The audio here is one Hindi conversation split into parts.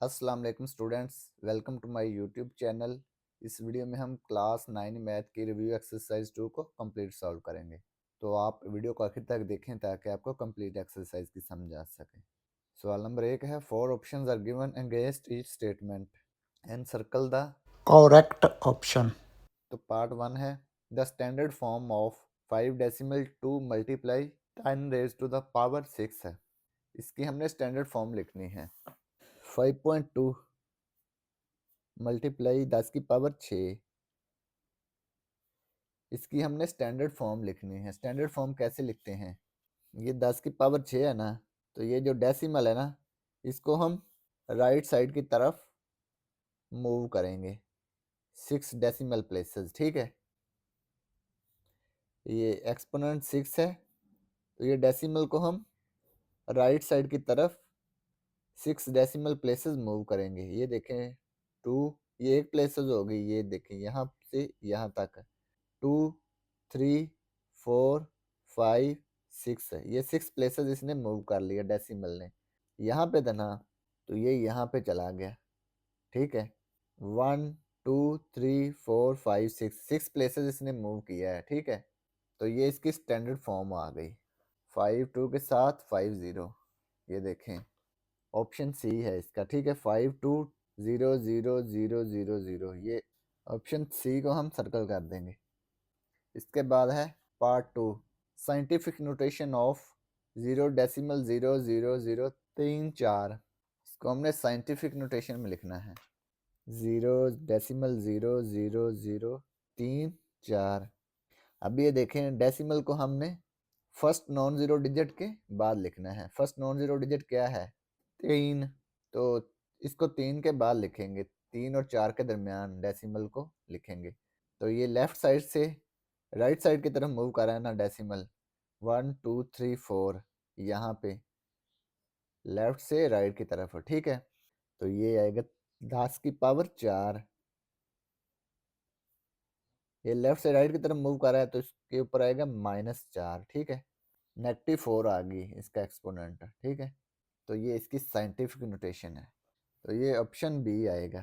अस्सलाम वालेकुम students, welcome to my YouTube channel. इस वीडियो में हम क्लास 9 मैथ की रिव्यू एक्सरसाइज 2 को कंप्लीट सॉल्व करेंगे। तो आप वीडियो को आखिर तक देखें ताकि आपको कंप्लीट एक्सरसाइज की समझ आ सके। सवाल नंबर 1 है, 4 options are given against each statement and circle the. Correct option. तो पार्ट 1 है, the standard form of 5 decimal 2 multiply 10 raise to the power 6 है। इसकी हमने स्टैंडर्ड फॉर्म लिखनी है। 5.2 मल्टीप्लाई 10 की पावर 6, इसकी हमने स्टैंडर्ड फॉर्म लिखनी है। स्टैंडर्ड फॉर्म कैसे लिखते हैं? ये 10 की पावर 6 है ना, तो ये जो डेसिमल है ना, इसको हम राइट साइड की तरफ मूव करेंगे 6 डेसिमल प्लेसेस। ठीक है, ये एक्सपोनेंट 6 है, तो ये डेसिमल को हम राइट साइड की तरफ 6 डेसिमल प्लेसेस मूव करेंगे। ये देखें 2, ये एक प्लेसेस होगी, ये देखें यहाँ से यहाँ तक 2 3 4 5 6 है। ये 6 प्लेसेस इसने मूव कर लिया डेसिमल ने। यहाँ पे था ना, तो ये यहाँ पे चला गया। ठीक है, 1 2 3 4 5 6 6 प्लेसेस इसने मूव किया है। ठीक है, तो ये इसकी स्टैंडर्ड फॉर्म आ गई 5 2 के साथ 5 0। ये देखें ऑप्शन सी है इसका। ठीक है, 5 2 0 0 0 0 0, ये ऑप्शन सी को हम सर्कल कर देंगे। इसके बाद है part 2, scientific notation of 0 decimal 0 0 0 3 4। इसको हमने साइंटिफिक नोटेशन में लिखना है 0 डेसिमल 0 0 0 3 4। अब ये देखें, डेसिमल को हमने फर्स्ट नॉन जीरो डिजिट के बाद लिखना है। फर्स्ट नॉन जीरो डिजिट क्या है? 3। तो इसको 3 के बाद लिखेंगे, 3 और 4 के दरमियान डेसिमल को लिखेंगे। तो ये लेफ्ट साइड से राइट साइड की तरफ मूव कर रहा है ना डेसिमल, 1 2 3 4, यहाँ पे लेफ्ट से राइट की तरफ है। ठीक है, तो ये आएगा 10 की पावर 4। ये लेफ्ट से राइट की तरफ मूव कर रहा है, तो इसके ऊपर आएगा -4। ठीक है, -4 आ गई इसका एक्सपोनेंट। ठीक है, तो ये इसकी साइंटिफिक नोटेशन है, तो ये ऑप्शन बी आएगा।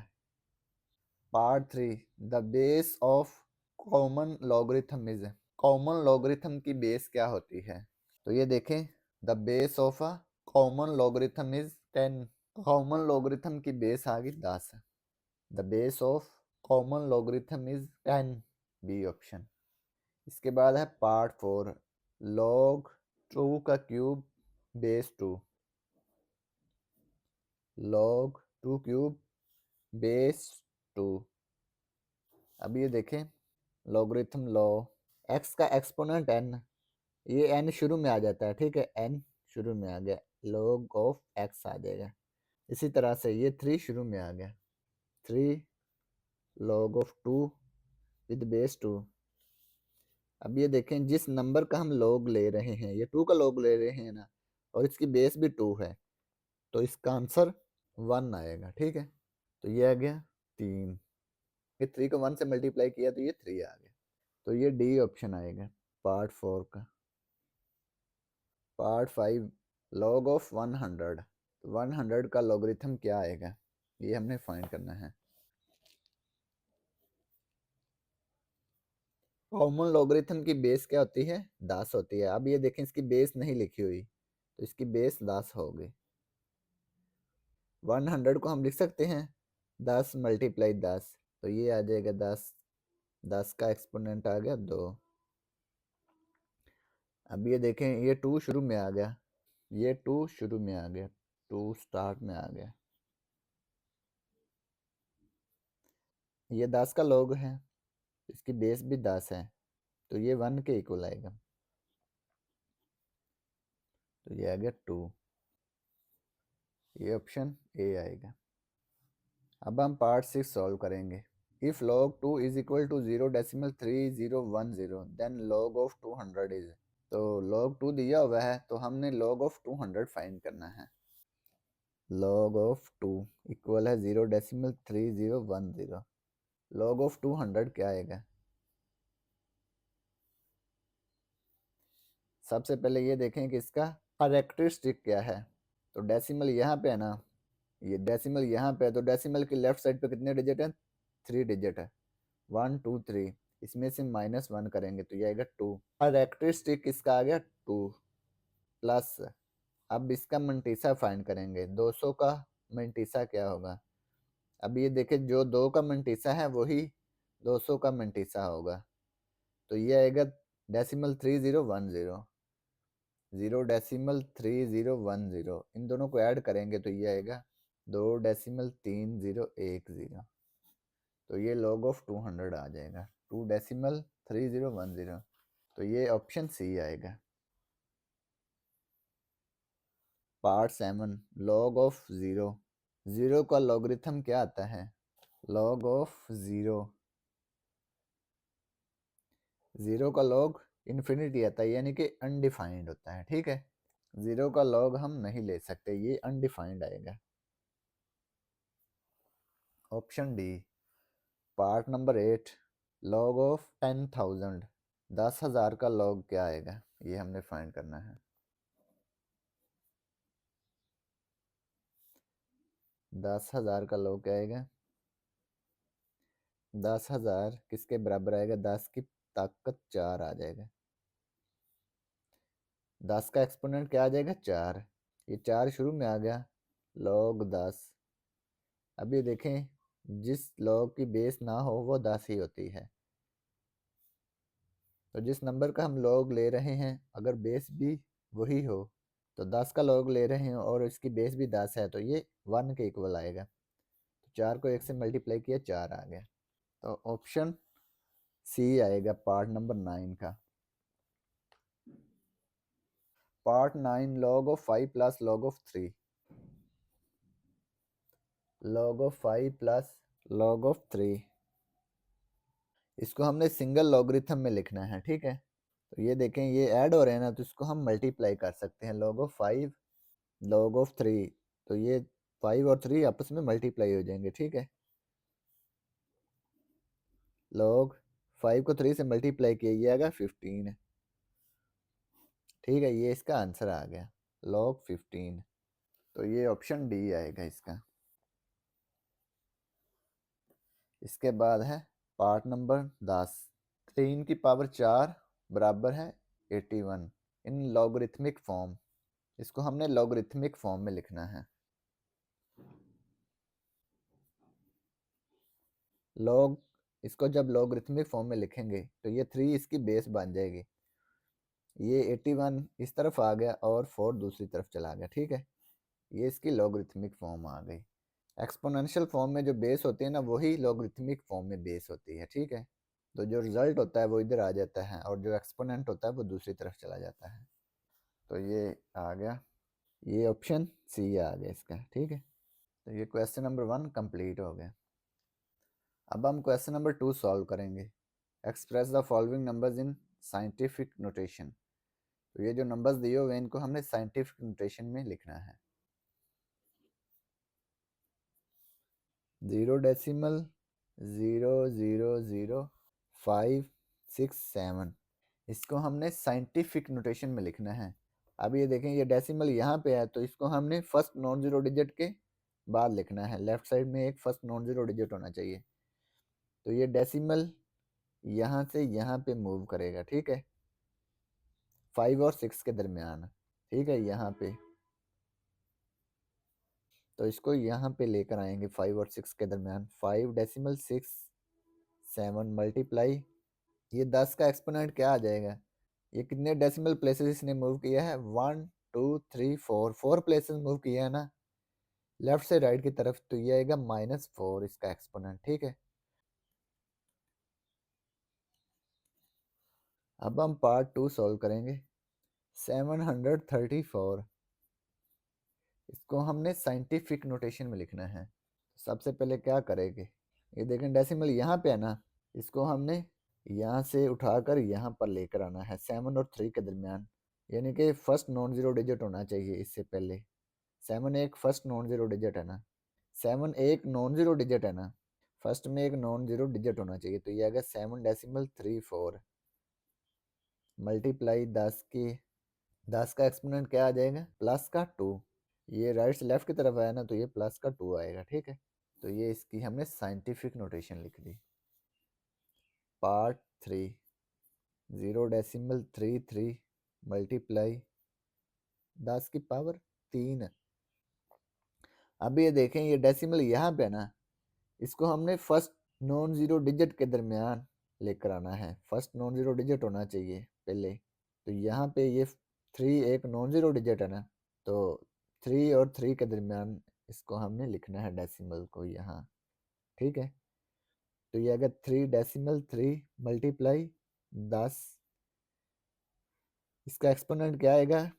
Part 3, the base of common logarithm is. Common logarithm की बेस क्या होती है? तो ये देखें, the base of a common logarithm is 10। Common logarithm की बेस आ गई 10। The base of common logarithm is 10, B option. इसके बाद है पार्ट 4, लॉग 2 का cube base 2। Log 2 cube base 2। अब ये देखें, लॉगरिथम लॉ, एक्स का एक्सपोनेंट n, ये n शुरू में आ जाता है। ठीक है, n शुरू में आ गया, log ऑफ x आ जाएगा। इसी तरह से ये 3 शुरू में आ गया, 3 log ऑफ 2 विद बेस 2। अब ये देखें, जिस नंबर का हम log ले रहे हैं, ये 2 का log ले रहे हैं ना, और इसकी बेस भी 2 है, तो इसका आंसर 1 आएगा। ठीक है, तो ये आ गया 3। ये 3 को 1 से मल्टीप्लाई किया तो ये 3 आ गया, तो ये डी ऑप्शन आएगा पार्ट 4 का। Part 5, log of 100। 100 का लॉगरिथम क्या आएगा, ये हमने फाइंड करना है। कॉमन लॉगरिथम की बेस क्या होती है? 10 होती है। अब ये देखें, इसकी बेस नहीं लिखी हुई, तो इसकी बेस 10 होगी। 100 को हम लिख सकते हैं 10 मल्टीप्लाई 10, तो ये आ जाएगा 10। 10 का एक्सपोनेंट आ गया 2। अब ये देखें, ये 2 शुरू में आ गया, ये 2 शुरू में आ गया, 2 स्टार्ट में आ गया। ये 10 का लॉग है, इसकी बेस भी 10 है, तो ये 1 के इक्वल आएगा, तो ये आ गया 2। ये ऑप्शन ए आएगा। अब हम पार्ट 6 सॉल्व करेंगे। If log 2 is equal to 0 decimal 3010, then log of 200 is. तो log 2 दिया हुआ है, तो हमने log ऑफ 200 फाइंड करना है। log ऑफ 2 इक्वल है 0 डेसिमल 3010। log ऑफ 200 क्या आएगा? सबसे पहले ये देखें कि इसका कैरेक्टरिस्टिक क्या है। तो डेसिमल यहाँ पे है ना, ये डेसिमल यहाँ पे है तो डेसिमल की लेफ्ट साइड पे कितने डिजिट है? 3 डिजिट है, 1 2 3। इसमें से -1 करेंगे तो ये आएगा 2। कैरेक्टरिस्टिक इसका आ गया 2 प्लस। अब इसका मंटीसा फाइंड करेंगे, 200 का मंटीसा क्या होगा? अब ये देखें, जो 2 का मंटीसा है वही 200 का मंटीसा होगा, तो ये आएगा डेसिमल 3010, 0.3010। इन दोनों को ऐड करेंगे तो ये आएगा 2.3010। तो ये log ऑफ 200 आ जाएगा, 2.3010। तो ये ऑप्शन सी आएगा। Part 7, log of 0। 0 का लॉगरिथम क्या आता है? log ऑफ 0, 0 का log इन्फिनिटी आता है, यानी कि अनडिफाइंड होता है, ठीक है। 0 का log हम नहीं ले सकते, ये अनडिफाइंड आएगा। Option D. Part number 8, log of 10,000। 10,000 का log क्या आएगा, ये हमने फाइंड करना है। 10,000 का log क्या आएगा? 10,000 किसके बराबर आएगा? 10 की ताकत 4 आ जाएगा। 10 का एक्सपोनेंट क्या आ जाएगा? 4। ये 4 शुरू में आ गया, log 10। अब ये देखें, जिस log की बेस ना हो वो 10 ही होती है, तो जिस नंबर का हम log ले रहे हैं अगर बेस भी वही हो, तो 10 का log ले रहे हैं और इसकी बेस भी 10 है, तो ये 1 के इक्वल आएगा। तो 4 को 1 से मल्टीप्लाई किया, 4 आ गया। तो ऑप्शन सी आएगा पार्ट नंबर 9 का। Part 9, log of 5 plus log of 3। log of 5 plus log of 3, इसको हमने सिंगल लॉगरिथम में लिखना है, ठीक है। तो ये देखें, ये ऐड हो रहे हैं ना, तो इसको हम मल्टीप्लाई कर सकते हैं, log ऑफ 5 log ऑफ 3। तो ये 5 और 3 आपस में मल्टीप्लाई हो जाएंगे, ठीक है। log 5 को 3 से मल्टीप्लाई किया, ये आएगा 15, ठीक है। ये इसका आंसर आ गया, log 15। तो ये ऑप्शन डी आएगा इसका। इसके बाद है पार्ट नंबर 10। 3 की पावर 4 बराबर है 81 इन लॉगरिथमिक फॉर्म। इसको हमने लॉगरिथमिक फॉर्म में लिखना है। लॉग, इसको जब लॉगरिथमिक फॉर्म में लिखेंगे तो ये 3 इसकी बेस बन जाएगी, ये 81 इस तरफ आ गया और 4 दूसरी तरफ चला गया, ठीक है। ये इसकी लॉगरिथमिक फॉर्म आ गई। एक्सपोनेंशियल फॉर्म में जो बेस होती है ना, वही लॉगरिथमिक फॉर्म में बेस होती है, ठीक है। तो जो रिजल्ट होता है वो इधर आ जाता है और जो एक्सपोनेंट होता है वो दूसरी तरफ चला जाता है। तो ये आ गया, ये ऑप्शन सी आ गया इसका, ठीक है। तो ये क्वेश्चन नंबर 1 कंप्लीट हो गया। अब हम क्वेश्चन नंबर 2 सॉल्व करेंगे। Express the following numbers in scientific notation. तो ये जो नंबर्स दिए हुए हैं इनको हमने साइंटिफिक नोटेशन में लिखना है। 0.0000567, इसको हमने साइंटिफिक नोटेशन में लिखना है। अब ये देखें, ये डेसिमल यहाँ पे है तो इसको हमने फर्स्ट नॉन जीरो डिजिट के बाद लिखना है, लेफ्ट साइड में एक फर्स्ट नॉन जीरो डिजिट होना चाहिए। तो ये डेसिमल यहाँ से यहाँ पे मूव करेगा, ठीक है, 5 और 6 के दरमियान, ठीक है, यहाँ पे। तो इसको यहाँ पे लेकर आएंगे 5 और 6 के दरमियान, 5.67 मल्टीप्लाई, ये 10 का एक्सपोनेंट क्या आ जाएगा? ये कितने डेसिमल प्लेसेस इसने मूव किया है? 1 2 3 4, 4 प्लेसेस मूव किया है ना, लेफ्ट से राइट की तरफ। तो ये आएगा -4 इसका एक्सपोनेंट, ठीक है। अब हम पार्ट 2 सॉल्व करेंगे। 734, इसको हमने साइंटिफिक नोटेशन में लिखना है। सबसे पहले क्या करेंगे, ये देखें डेसिमल यहाँ पे है ना, इसको हमने यहाँ से उठाकर यहाँ पर लेकर आना है 7 और 3 के दरमियान, यानी कि फर्स्ट नॉन जीरो डिजिट होना चाहिए इससे पहले। 7 एक फर्स्ट नॉन जीरो डिजिट है ना, 7 एक नॉन जीरो डिजिट है ना, फर्स्ट में एक नॉन जीरो डिजिट होना चाहिए। तो ये आ गया 7.34 मल्टीप्लाई 10 की, 10 का एक्सपोनेंट क्या आ जाएगा? प्लस का 2, ये राइट से लेफ्ट की तरफ आया ना, तो ये प्लस का 2 आएगा, ठीक है। तो ये इसकी हमने साइंटिफिक नोटेशन लिख दी। पार्ट 3, 0.33 मल्टीप्लाई 10 की पावर 3। अब ये देखें, ये डेसिमल यहाँ पे ना, इसको हमने फर्स्ट नॉन जीरो डिजिट के दरमियान लेकर आना है। फर्स्ट नॉन जीरो डिजिट होना चाहिए पहले। तो यहाँ पे ये 3 एक नॉन जीरो डिजिट है ना, तो 3 और 3 के दरमियान इसको हमने लिखना है डेसिमल को यहाँ, ठीक है। तो ये अगर 3.3 मल्टीप्लाई 10, इसका एक्सपोनेंट क्या आएगा?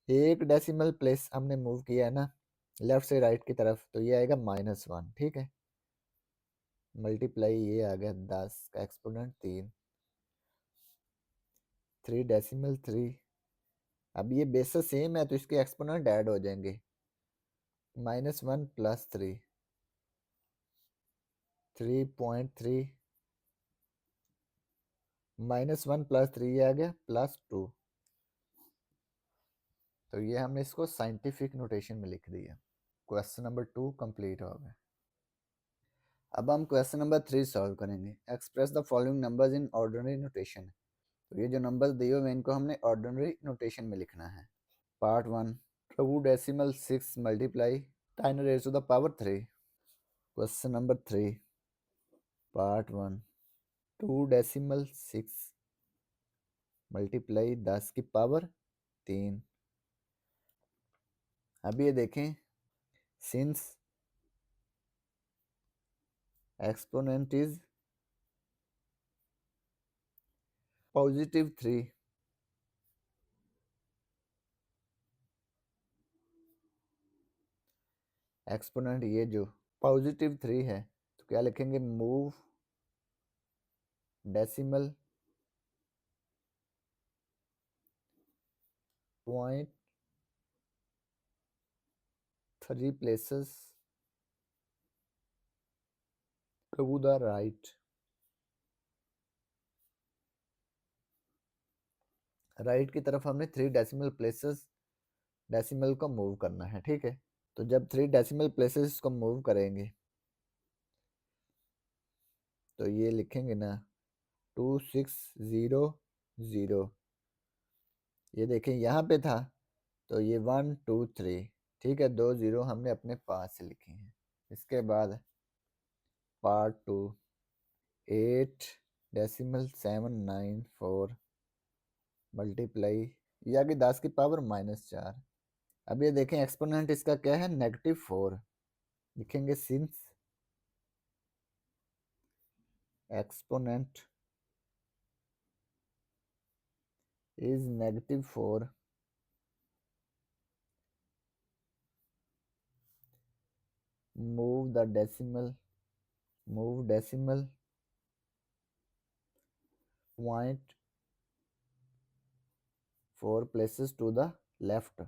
एक डेसिमल प्लेस हमने मूव किया है ना लेफ्ट से राइट की तरफ, तो ये आएगा -1, ठीक है। मल्टीप्लाई ये आ गया 10 का एक्सपोनेंट 3, 3.3। अब ये बेस सेम है तो इसके एक्सपोनेंट ऐड हो जाएंगे। -1 + 3, 3.3, -1 + 3 आ गया +2। तो ये हमने इसको साइंटिफिक नोटेशन में लिख दिया। क्वेश्चन नंबर 2 कंप्लीट हो गया। अब हम क्वेश्चन नंबर 3 सॉल्व करेंगे। Express the following numbers in ordinary notation. तो ये जो नंबर्स दिए हुए हैं इनको हमने ऑर्डिनरी नोटेशन में लिखना है। Part 1, 2.6 multiply 10⁻³ question number 3, part 1, 2.6 multiply 10 की पावर 3। अब ये देखें, सिंस एक्सपोनेंट इज +3, एक्सपोनेंट ये जो +3 है, तो क्या लिखेंगे? Move decimal point 3 places to the right. Right की तरफ हमने 3 डेसिमल प्लेसेस डेसिमल को मूव करना है, ठीक है। तो जब 3 डेसिमल प्लेसेस को मूव करेंगे तो ये लिखेंगे ना 2600। ये देखें यहाँ पे था तो ये 1 2 3, ठीक है। 2 0 हमने अपने पास से लिखे हैं। इसके बाद पार्ट 2, 8.794 मल्टीप्लाई ये आगे 10 की पावर -4। अब ये देखें, एक्सपोनेंट इसका क्या है? -4। लिखेंगे since exponent is -4, move decimal point 4 places to the left।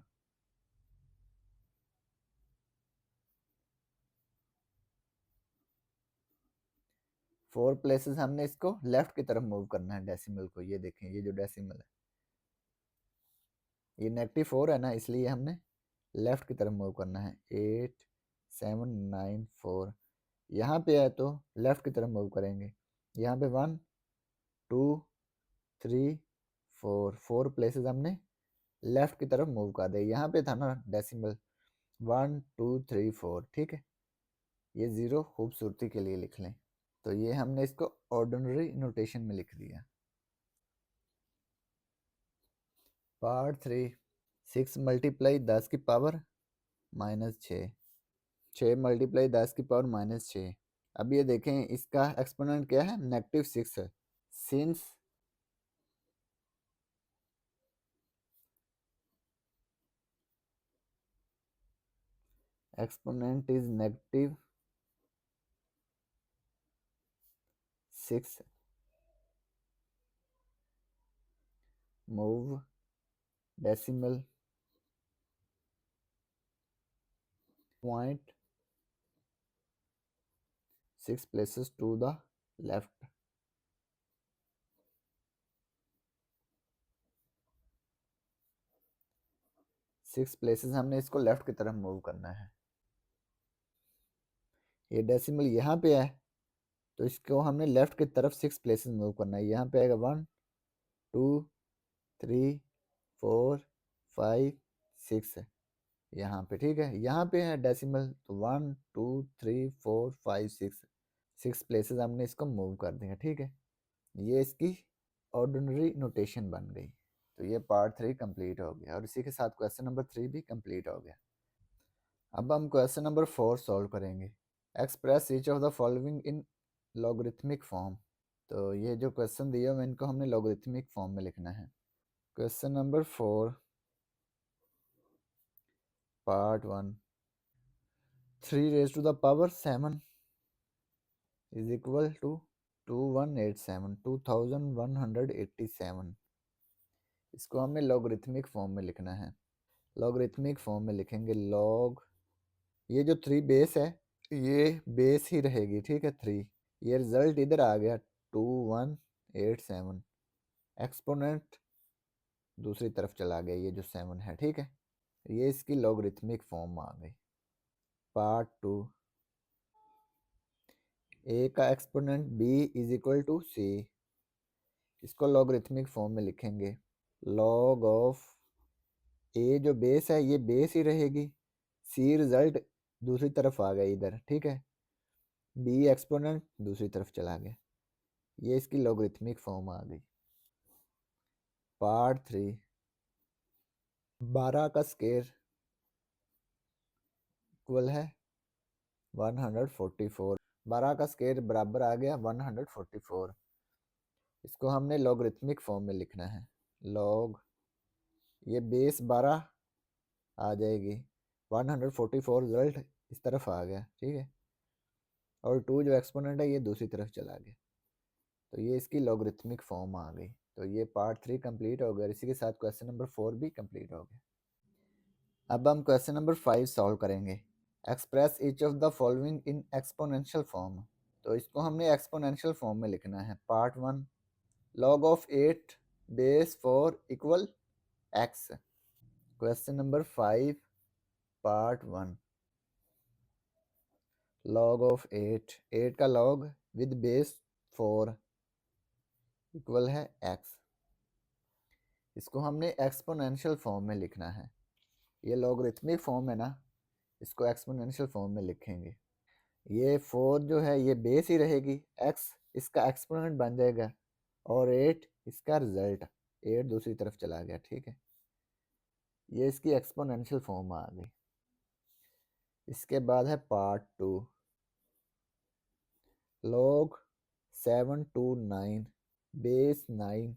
4 places हमने इसको लेफ्ट की तरफ मूव करना है डेसिमल को। ये देखें, ये जो डेसिमल है ये -4 है ना, इसलिए हमने लेफ्ट की तरफ मूव करना है। 8794 यहाँ पे है तो लेफ्ट की तरफ मूव करेंगे। यहाँ पे 1 2 3 4 प्लेसेस हमने लेफ्ट की तरफ मूव कर दे। यहाँ पे था ना डेसिमल 1 2 3 4, ठीक है। ये 0 खूबसूरती के लिए लिख लें। तो ये हमने इसको ऑर्डिनरी नोटेशन में लिख दिया। पार्ट 3, 6 मल्टीप्लाई 10 की पावर -6, 6 मल्टीप्लाई 10 की पावर -6। अब ये देखें, इसका एक्सपोनेंट क्या है? -6 है। Since exponent is -6, move decimal point 6 places to the left. 6 places हमने इसको लेफ्ट की तरफ मूव करना है। ये डेसिमल यहाँ पे है तो इसको हमने लेफ्ट की तरफ 6 प्लेसेस मूव करना है। यहाँ पे आएगा 1 2 3 4 5 6 यहाँ पे, ठीक है। यहाँ पे है डेसिमल तो 1 2 3 4 5 6 प्लेसेस हमने इसको मूव कर दिया, ठीक है। ये इसकी ऑर्डिनरी नोटेशन बन गई। तो ये पार्ट 3 कंप्लीट हो गया और इसी के साथ क्वेश्चन नंबर 3 भी कंप्लीट हो गया। अब हम क्वेश्चन नंबर 4 सॉल्व करेंगे। Express each of the following in logarithmic form. तो ये जो क्वेश्चन दिया हुआ इनको हमने लॉगरिथमिक फॉर्म में लिखना है। Question number 4 part 1 3 raised to the power 7 is equal to 2187 इसको हमने लॉगरिथमिक फॉर्म में लिखना है। लॉगरिथमिक फॉर्म में लिखेंगे लॉग, ये जो 3 बेस है ये बेस ही रहेगी, ठीक है। 3 ये रिजल्ट इधर आ गया 2187, एक्सपोनेंट दूसरी तरफ चला गया, ये जो 7 है, ठीक है। ये इसकी लॉगरिथमिक फॉर्म आ गई। पार्ट 2 ए का exponent b is equal to c, इसको लॉगरिथमिक फॉर्म में लिखेंगे लॉग ऑफ ए जो बेस है ये बेस ही रहेगी, सी रिजल्ट दूसरी तरफ आ गया इधर, ठीक है। बी एक्सपोनेंट दूसरी तरफ चला गया, ये इसकी लॉगरिथमिक फॉर्म आ गई। पार्ट 3 12 का स्केयर इक्वल है 144, 12 का स्केयर बराबर आ गया 144। इसको हमने लॉगरिथमिक फॉर्म में लिखना है लॉग, ये बेस 12 आ जाएगी, 144 रिजल्ट इस तरफ आ गया, ठीक है। और 2 जो एक्सपोनेंट है ये दूसरी तरफ चला गया, तो ये इसकी लॉगरिथमिक फॉर्म आ गई। तो ये पार्ट 3 कंप्लीट हो गया, इसी के साथ क्वेश्चन नंबर 4 भी कंप्लीट हो गया। अब हम क्वेश्चन नंबर 5 सॉल्व करेंगे। Express each of the following in exponential form. तो इसको हमने एक्सपोनेंशियल फॉर्म में लिखना है। Part 1 log of 8 base 4 equal x। Question number 5 part 1 log of 8, 8 का log विद बेस 4 इक्वल है x। इसको हमने एक्सपोनेंशियल फॉर्म में लिखना है। ये लॉगरिथमिक फॉर्म है ना, इसको एक्सपोनेंशियल फॉर्म में लिखेंगे। ये 4 जो है ये बेस ही रहेगी, x इसका एक्सपोनेंट बन जाएगा और 8 इसका रिजल्ट, 8 दूसरी तरफ चला गया, ठीक है। ये इसकी एक्सपोनेंशियल फॉर्म आ गई। इसके बाद है part 2 log 7 to 9 base 9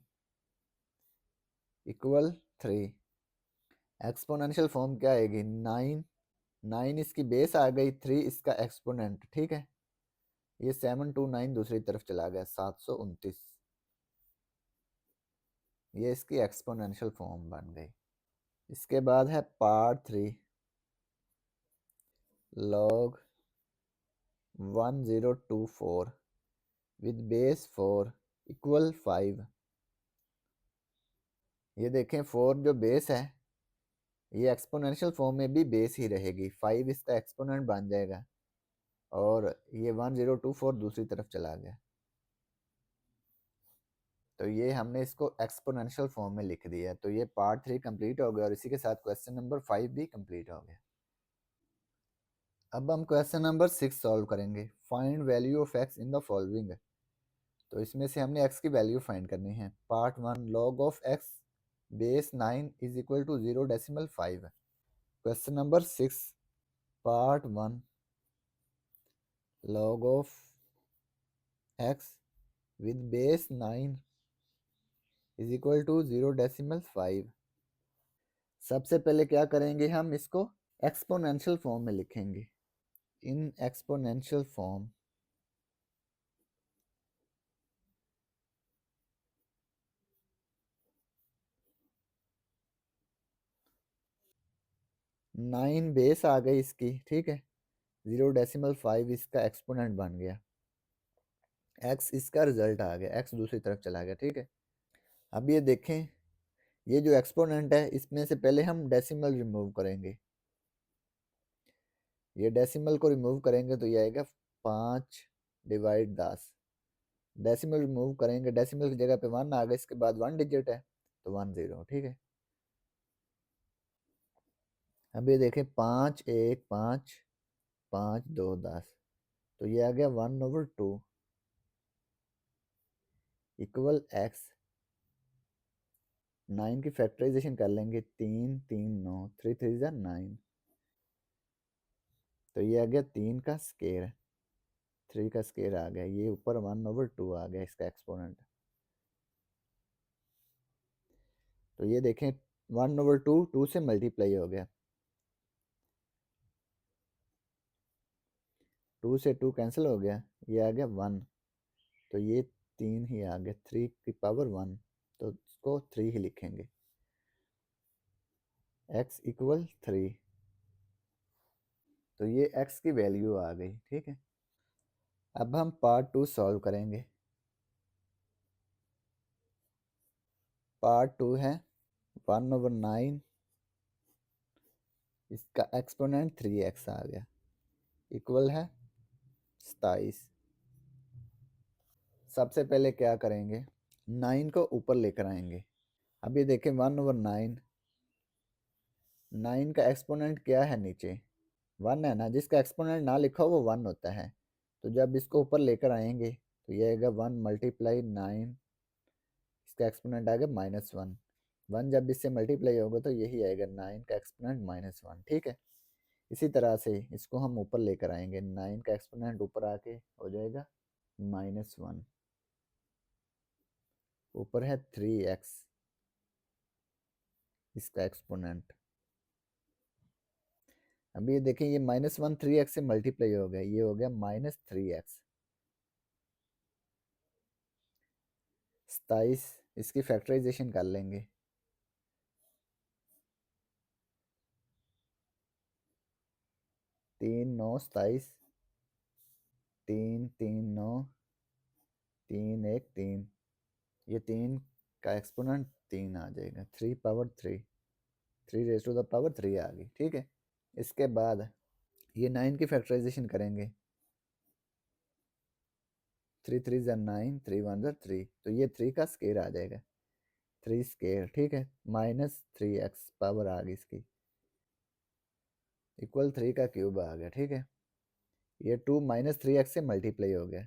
equal 3। Exponential form क्या आएगी 9, 9 इसकी बेस आ गई, 3 इसका एक्सपोनेंट, ठीक है। ये 7 to 9 दूसरी तरफ चला गया 729, ये इसकी एक्सपोनेंशियल फॉर्म बन गई। इसके बाद है part 3 log 1024 with base 4 equal 5। ये देखें 4 जो बेस है ये एक्सपोनेंशियल फॉर्म में भी बेस ही रहेगी, 5 इसका एक्सपोनेंट बन जाएगा और ये 1024 दूसरी तरफ चला गया, तो ये हमने इसको एक्सपोनेंशियल फॉर्म में लिख दिया। तो ये पार्ट 3 कंप्लीट हो गया और इसी के साथ क्वेश्चन नंबर 5 भी कंप्लीट हो गया। अब हम क्वेश्चन नंबर 6 सॉल्व करेंगे। Find value of x in the following. तो इसमें से हमने एक्स की वैल्यू फाइंड करनी है। Part 1 log of x base 9 is equal to 0.5। Question number 6 part 1 log of x with base 9 is equal to 0.5। सबसे पहले क्या करेंगे, हम इसको एक्सपोनेंशियल फॉर्म में लिखेंगे। इन एक्सपोनेंशियल फॉर्म 9 बेस आ गई इसकी, ठीक है। 0.5 इसका एक्सपोनेंट बन गया, x इसका रिजल्ट आ गया, x दूसरी तरफ चला गया, ठीक है। अब ये देखें ये जो एक्सपोनेंट है इसमें से पहले हम डेसिमल रिमूव करेंगे। ये डेसिमल को रिमूव करेंगे तो ये आएगा 5/10। डेसिमल रिमूव करेंगे, डेसिमल की जगह पे 1 आ गया, इसके बाद 1 डिजिट है तो 10, ठीक है। अब ये देखें 5 1 5 5 2 10, तो ये आ गया 1/2 इक्वल x। 9 की फैक्टराइजेशन कर लेंगे, 3 3 9, 3 3 9, तो ये आ गया 3 का स्केयर, 3 का स्केयर आ गया, ये ऊपर 1/2 आ गया इसका एक्सपोनेंट। तो ये देखें 1/2 2 से मल्टीप्लाई हो गया, 2 से 2 कैंसिल हो गया, ये आ गया 1, तो ये 3 ही आ गया, 3 की पावर 1, तो इसको 3 ही लिखेंगे, x इक्वल 3। तो ये x की वैल्यू आ गई, ठीक है। अब हम पार्ट 2 सॉल्व करेंगे। पार्ट 2 है 1/9, इसका एक्सपोनेंट 3x आ गया, इक्वल है 27। सबसे पहले क्या करेंगे, 9 को ऊपर लेकर आएंगे। अब ये देखें 1/9, 9 का एक्सपोनेंट क्या है नीचे, 1 है ना, जिसका एक्सपोनेंट ना लिखा हो वो 1 होता है। तो जब इसको ऊपर लेकर आएंगे तो ये आएगा 1 × 9, इसका एक्सपोनेंट आएगा -1। 1 जब इससे मल्टीप्लाई होगा तो यही आएगा 9 का एक्सपोनेंट -1, ठीक है। इसी तरह से इसको हम ऊपर लेकर आएंगे, 9 का एक्सपोनेंट ऊपर आके हो जाएगा -1, ऊपर है 3x इसका एक्सपोनेंट। अब ये देखें ये -1 3x से मल्टीप्लाई हो गया, ये हो गया -3x। 27, इसकी फैक्टराइजेशन कर लेंगे, 3 9 27, 3 3 9, 3 1 3, ये 3 का एक्सपोनेंट 3 आ जाएगा, 3 power 3, 3 raise to the power 3 आ गई, ठीक है। इसके बाद ये 9 की फैक्टराइजेशन करेंगे, 3 3 9, 3 1 3, तो ये 3 का स्केयर आ जाएगा, 3 स्केयर, ठीक है, -3x पावर आ गई इसकी, इक्वल 3 का क्यूब आ गया, ठीक है। ये 2 -3x से मल्टीप्लाई हो गया,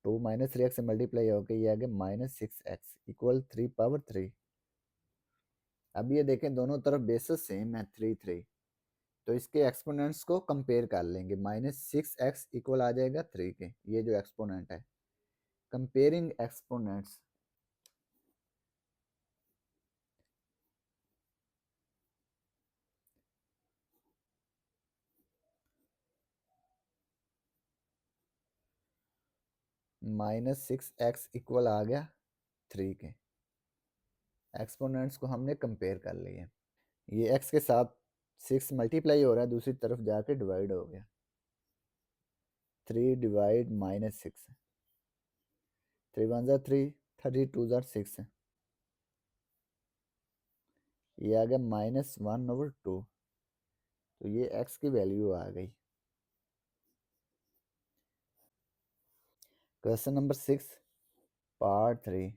2 -3x से मल्टीप्लाई हो गया, ये आ गया -6x इक्वल 3 पावर 3। अब ये देखें दोनों तरफ बेसिस सेम है, 3 3, तो इसके एक्सपोनेंट्स को कंपेयर कर लेंगे, -6x इक्वल आ जाएगा 3 के, ये जो एक्सपोनेंट है, कंपेयरिंग एक्सपोनेंट्स। -6x इक्वल आ गया 3 के, एक्सपोनेंट्स को हमने कंपेयर कर लिए, ये x के साथ 6 मल्टीप्लाई हो रहा है, दूसरी तरफ जाके डिवाइड हो गया, 3 डिवाइड -6, 3 1 3, 3 2 6, ये आ गया -1/2, तो ये x की वैल्यू आ गई। Question number 6 part 3,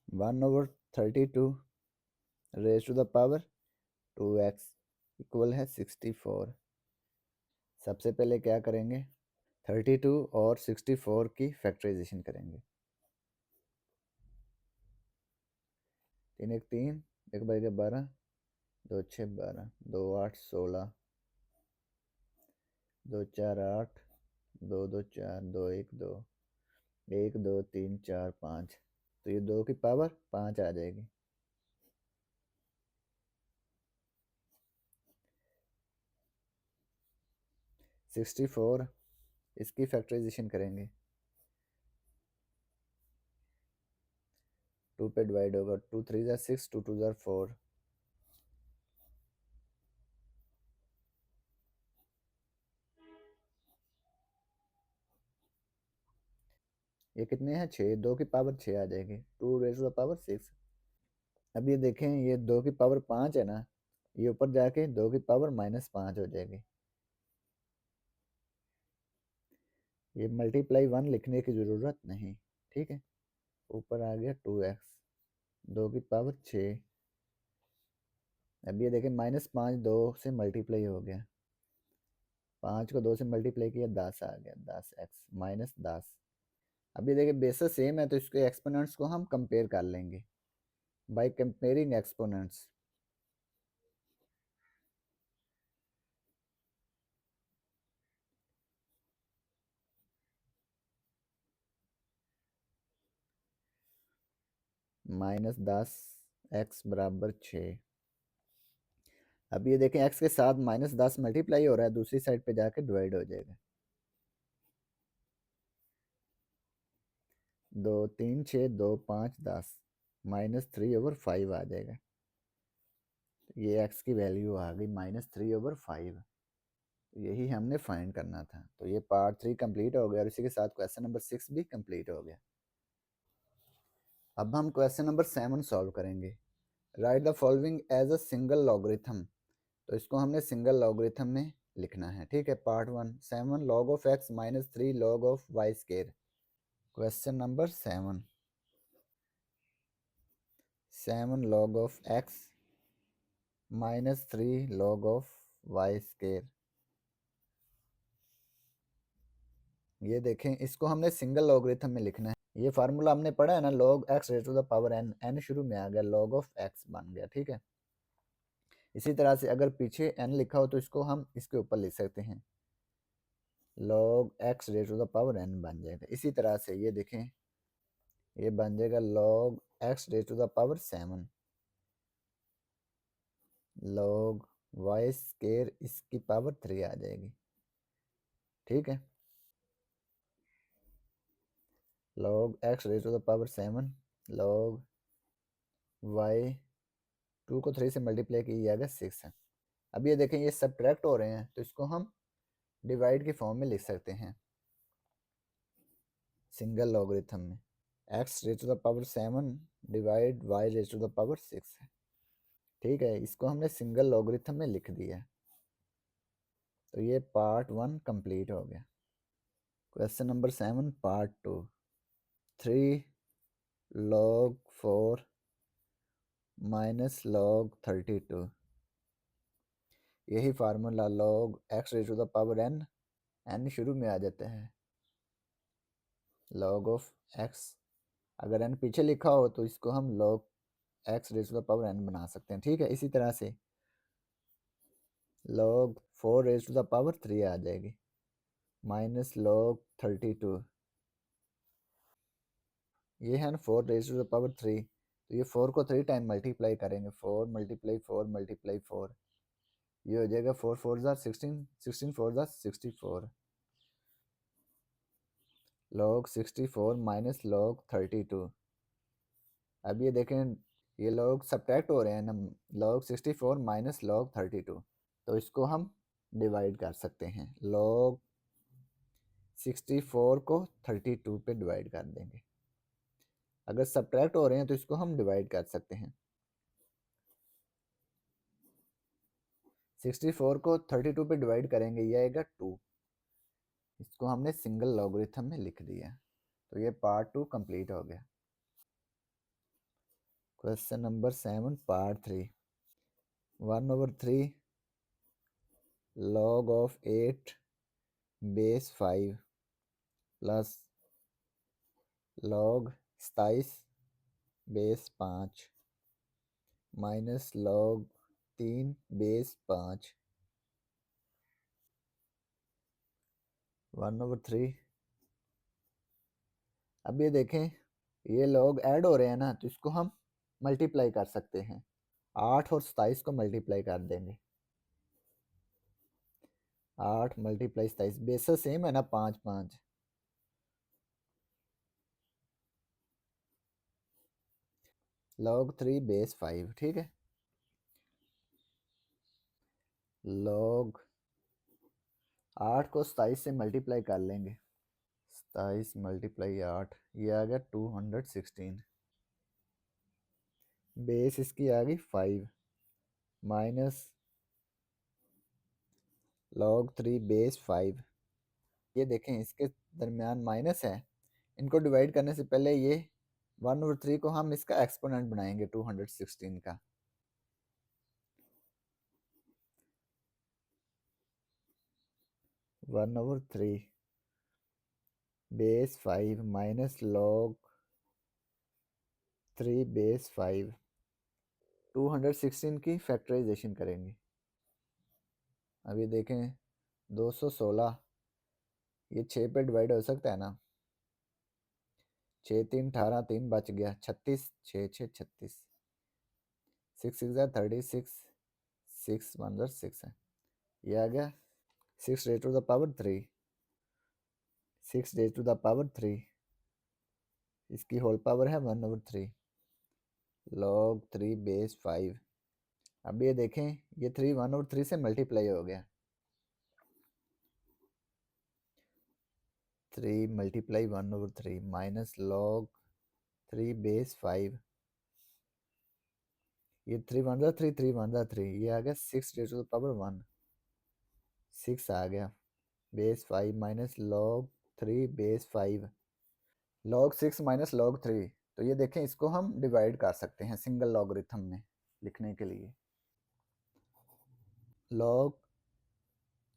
1/32 raise to the power 2x equal है 64। सबसे पहले क्या करेंगे, 32 और 64 की फैक्टराइजेशन करेंगे, 3 1 3, 1 बाई 12, 2 6 12, 2 8 16, 2 4 8, 2 2 4, 2 1 2, 1 2 3 4 5, तो ये 2 की पावर 5 आ जाएगी। सिक्सटी फोर, इसकी फैक्टराइजेशन करेंगे, 2 पे डिवाइड होगा, 2 3 6, 2 2 4, ये कितने हैं 6, 2 की पावर 6 आ जाएगी, 2 रेज़ टू द पावर 6। अब ये देखें ये 2 की पावर 5 है ना, ये ऊपर जाके 2 की पावर -5 हो जाएगी। ये मल्टीप्लाई 1 लिखने की ज़रूरत नहीं, ठीक है। ऊपर आ गया 2x, 2 की पावर 6। अब ये देखें -5 2 से मल्टीप्लाई हो गया, 5 को 2 से मल्टीप्लाई किया 10 आ गया, 10x -10। अब ये देखिए बेसिस सेम है तो इसके एक्सपोनेंट्स को हम कंपेयर कर लेंगे बाय कंपेयरिंग एक्सपोनेंट्स। -10 x बराबर 6। अब ये देखें x के साथ -10 मल्टीप्लाई हो रहा है, दूसरी साइड पे जाके डिवाइड हो जाएगा। 2 3 6 2 5 10 -3/5 आ जाएगा। ये x की वैल्यू आ गई -3/5। यही हमने फाइंड करना था। तो ये पार्ट 3 कंप्लीट हो गया और इसी के साथ क्वेश्चन नंबर 6 भी कंप्लीट हो गया। अब हम क्वेश्चन नंबर 7 सॉल्व करेंगे। Write the following as a single logarithm. तो इसको हमने सिंगल लॉगरिथम में लिखना है, ठीक है। Part 1 7 log of x -3 log of y square. Question number 7 log of x -3 log of y square. ये देखें इसको हमने सिंगल लॉगरिथम में लिखना है। ये फार्मूला हमने पढ़ा है ना, log x raise to the power n, n शुरू में आ गया, log of x बन गया, ठीक है। इसी तरह से अगर पीछे n लिखा हो तो इसको हम इसके ऊपर लिख सकते हैं, log x raise to the power n बन जाएगा। इसी तरह से ये देखें ये बन जाएगा log x raise to the power 7 log y square इसकी पावर 3 आ जाएगी, ठीक है। log x raise to the power 7 log y 2 को 3 से मल्टीप्लाई किया जाएगा 6 है। अब ये देखें ये सब्ट्रैक्ट हो रहे हैं तो इसको हम डिवाइड के फॉर्म में लिख सकते हैं सिंगल लॉगरिथम में। x raise to the power 7 divide y raise to the power 6 है, ठीक है। इसको हमने सिंगल लॉगरिथम में लिख दिया। तो ये पार्ट 1 कंप्लीट हो गया। Question number 7 part 2 3 log 4 minus log 32। यही formula log x raise to the power n, n शुरू में आ जाता है, log ऑफ x। अगर n पीछे लिखा हो तो इसको हम log x raise to the power n बना सकते हैं, ठीक है। इसी तरह से log 4 raise to the power 3 आ जाएगी माइनस log 32। ये है ना 4 रेज़ टू द पावर 3, तो ये 4 को 3 टाइम मल्टीप्लाई करेंगे, 4 मल्टीप्लाई 4 मल्टीप्लाई 4, ये हो जाएगा 4 4 ज़ा 16, 16 4 ज़ा 64, log 64 माइनस log 32। अब ये देखें ये लोग सब्ट्रैक्ट हो रहे हैं ना, log 64 माइनस log 32, तो इसको हम डिवाइड कर सकते हैं। log 64 को 32 पे डिवाइड कर देंगे। अगर सब्ट्रैक्ट हो रहे हैं तो इसको हम डिवाइड कर सकते हैं। 64 को 32 पे डिवाइड करेंगे, ये आएगा 2। इसको हमने सिंगल लॉगरिथम में लिख दिया। तो ये पार्ट 2 कंप्लीट हो गया। Question number 7 part 3 1/3 log of 8 base 5 plus log 27 base 5 minus log 3 base 5 1/3। अब ये देखें ये लोग ऐड हो रहे हैं ना, तो इसको हम मल्टीप्लाई कर सकते हैं। 8 और 27 को मल्टीप्लाई कर देंगे, 8 मल्टीप्लाई 27, बेस सेम है ना 5 5, log 3 बेस 5, ठीक है। log 8 को 27 से मल्टीप्लाई कर लेंगे, 27 मल्टीप्लाई 8, ये आ गया 216। बेस इसकी आ गई 5 माइनस log 3 बेस 5। ये देखें इसके दरमियान माइनस है, इनको डिवाइड करने से पहले ये 1/3 को हम इसका एक्सपोनेंट बनाएंगे 216 का। One over three base 5 minus log 3 base 5, 216 की फैक्टराइजेशन करेंगे। अब ये देखें 216, ये 6 पे डिवाइड हो सकता है ना, 6 3 18, 3 बच गया 36, 6 6 36, 6 6 36, 6 1 6 है, ये आ गया 6 raised to the power 3, 6 raised to the power 3, इसकी होल पावर है 1/3 log 3 बेस 5। अब ये देखें ये 3 1/3 से मल्टीप्लाई हो गया, 3 मल्टीप्लाई 1/3 माइनस log 3 बेस 5, ये 3 1 3 3 1 3, ये आ गया 6 raised to the power 1, 6 आ गया base 5 minus log 3 base 5, log 6 minus log 3। तो ये देखें इसको हम डिवाइड कर सकते हैं सिंगल लॉगरिथम में लिखने के लिए। log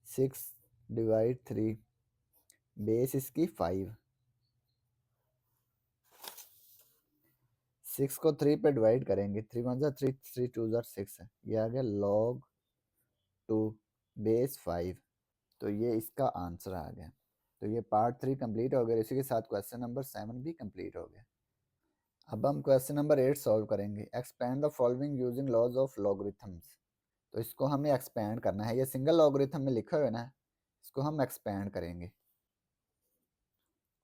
6 डिवाइड 3, बेस इसकी 5, 6 को 3 पे डिवाइड करेंगे, 3 1 3 3 2 6 है, ये आ गया log 2 बेस 5। तो ये इसका आंसर आ गया। तो ये पार्ट 3 कंप्लीट हो गया, इसी के साथ क्वेश्चन नंबर 7 भी कंप्लीट हो गया। अब हम क्वेश्चन नंबर 8 सॉल्व करेंगे। Expand the following using laws of logarithms. तो इसको हमें एक्सपेंड करना है, ये सिंगल लॉगरिथम में लिखा हुआ है ना, इसको हम एक्सपेंड करेंगे।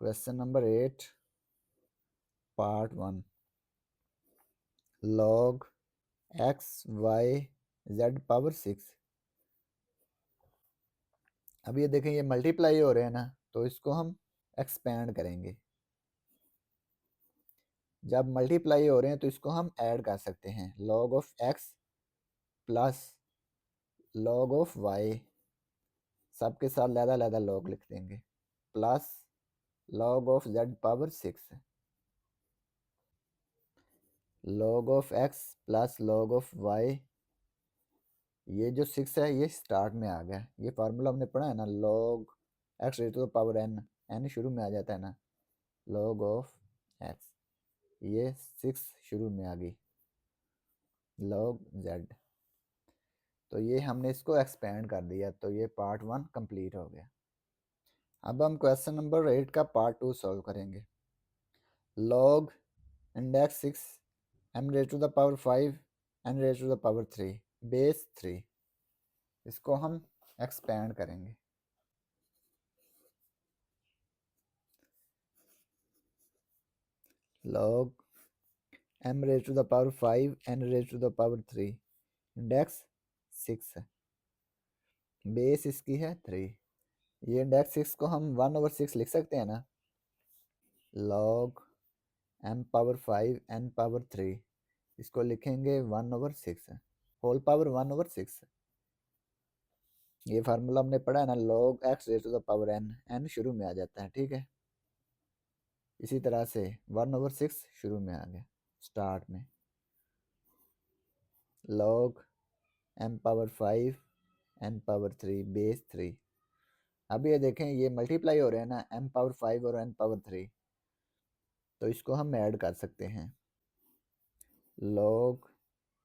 Question number 8 part 1, log x y z power 6। अब ये देखें ये मल्टीप्लाई हो रहे हैं ना, तो इसको हम एक्सपेंड करेंगे। जब मल्टीप्लाई हो रहे हैं तो इसको हम ऐड कर सकते हैं, log of x plus log of y, सबके साथ लहदा log लिख देंगे, plus log of z power 6, log of x plus log of y, ये जो 6 है ये स्टार्ट में आ गया, ये फार्मूला हमने पढ़ा है ना, log x raise to the power n, n शुरू में आ जाता है ना, log ऑफ x, ये 6 शुरू में आ गई, log z। तो ये हमने इसको एक्सपेंड कर दिया, तो ये पार्ट 1 कंप्लीट हो गया। अब हम क्वेश्चन नंबर 8 का पार्ट 2 सॉल्व करेंगे। log index 6 m raise to the power 5 n raise to the power 3 base 3, इसको हम एक्सपेंड करेंगे। log m raise to the power 5 n raise to the power 3, index 6 है, बेस इसकी है 3। ये इंडेक्स 6 को हम 1/6 लिख सकते हैं ना, log m power 5 n power 3, इसको लिखेंगे 1/6, होल पावर 1/6। ये फार्मूला हमने पढ़ा है ना, log x raise to the power n, n शुरू में आ जाता है, ठीक है। इसी तरह से 1/6 शुरू में आ गया स्टार्ट में, log m power 5 n power 3 base 3। अब ये देखें ये मल्टीप्लाई हो रहे हैं ना, m पावर 5 और n पावर 3, तो इसको हम ऐड कर सकते हैं, log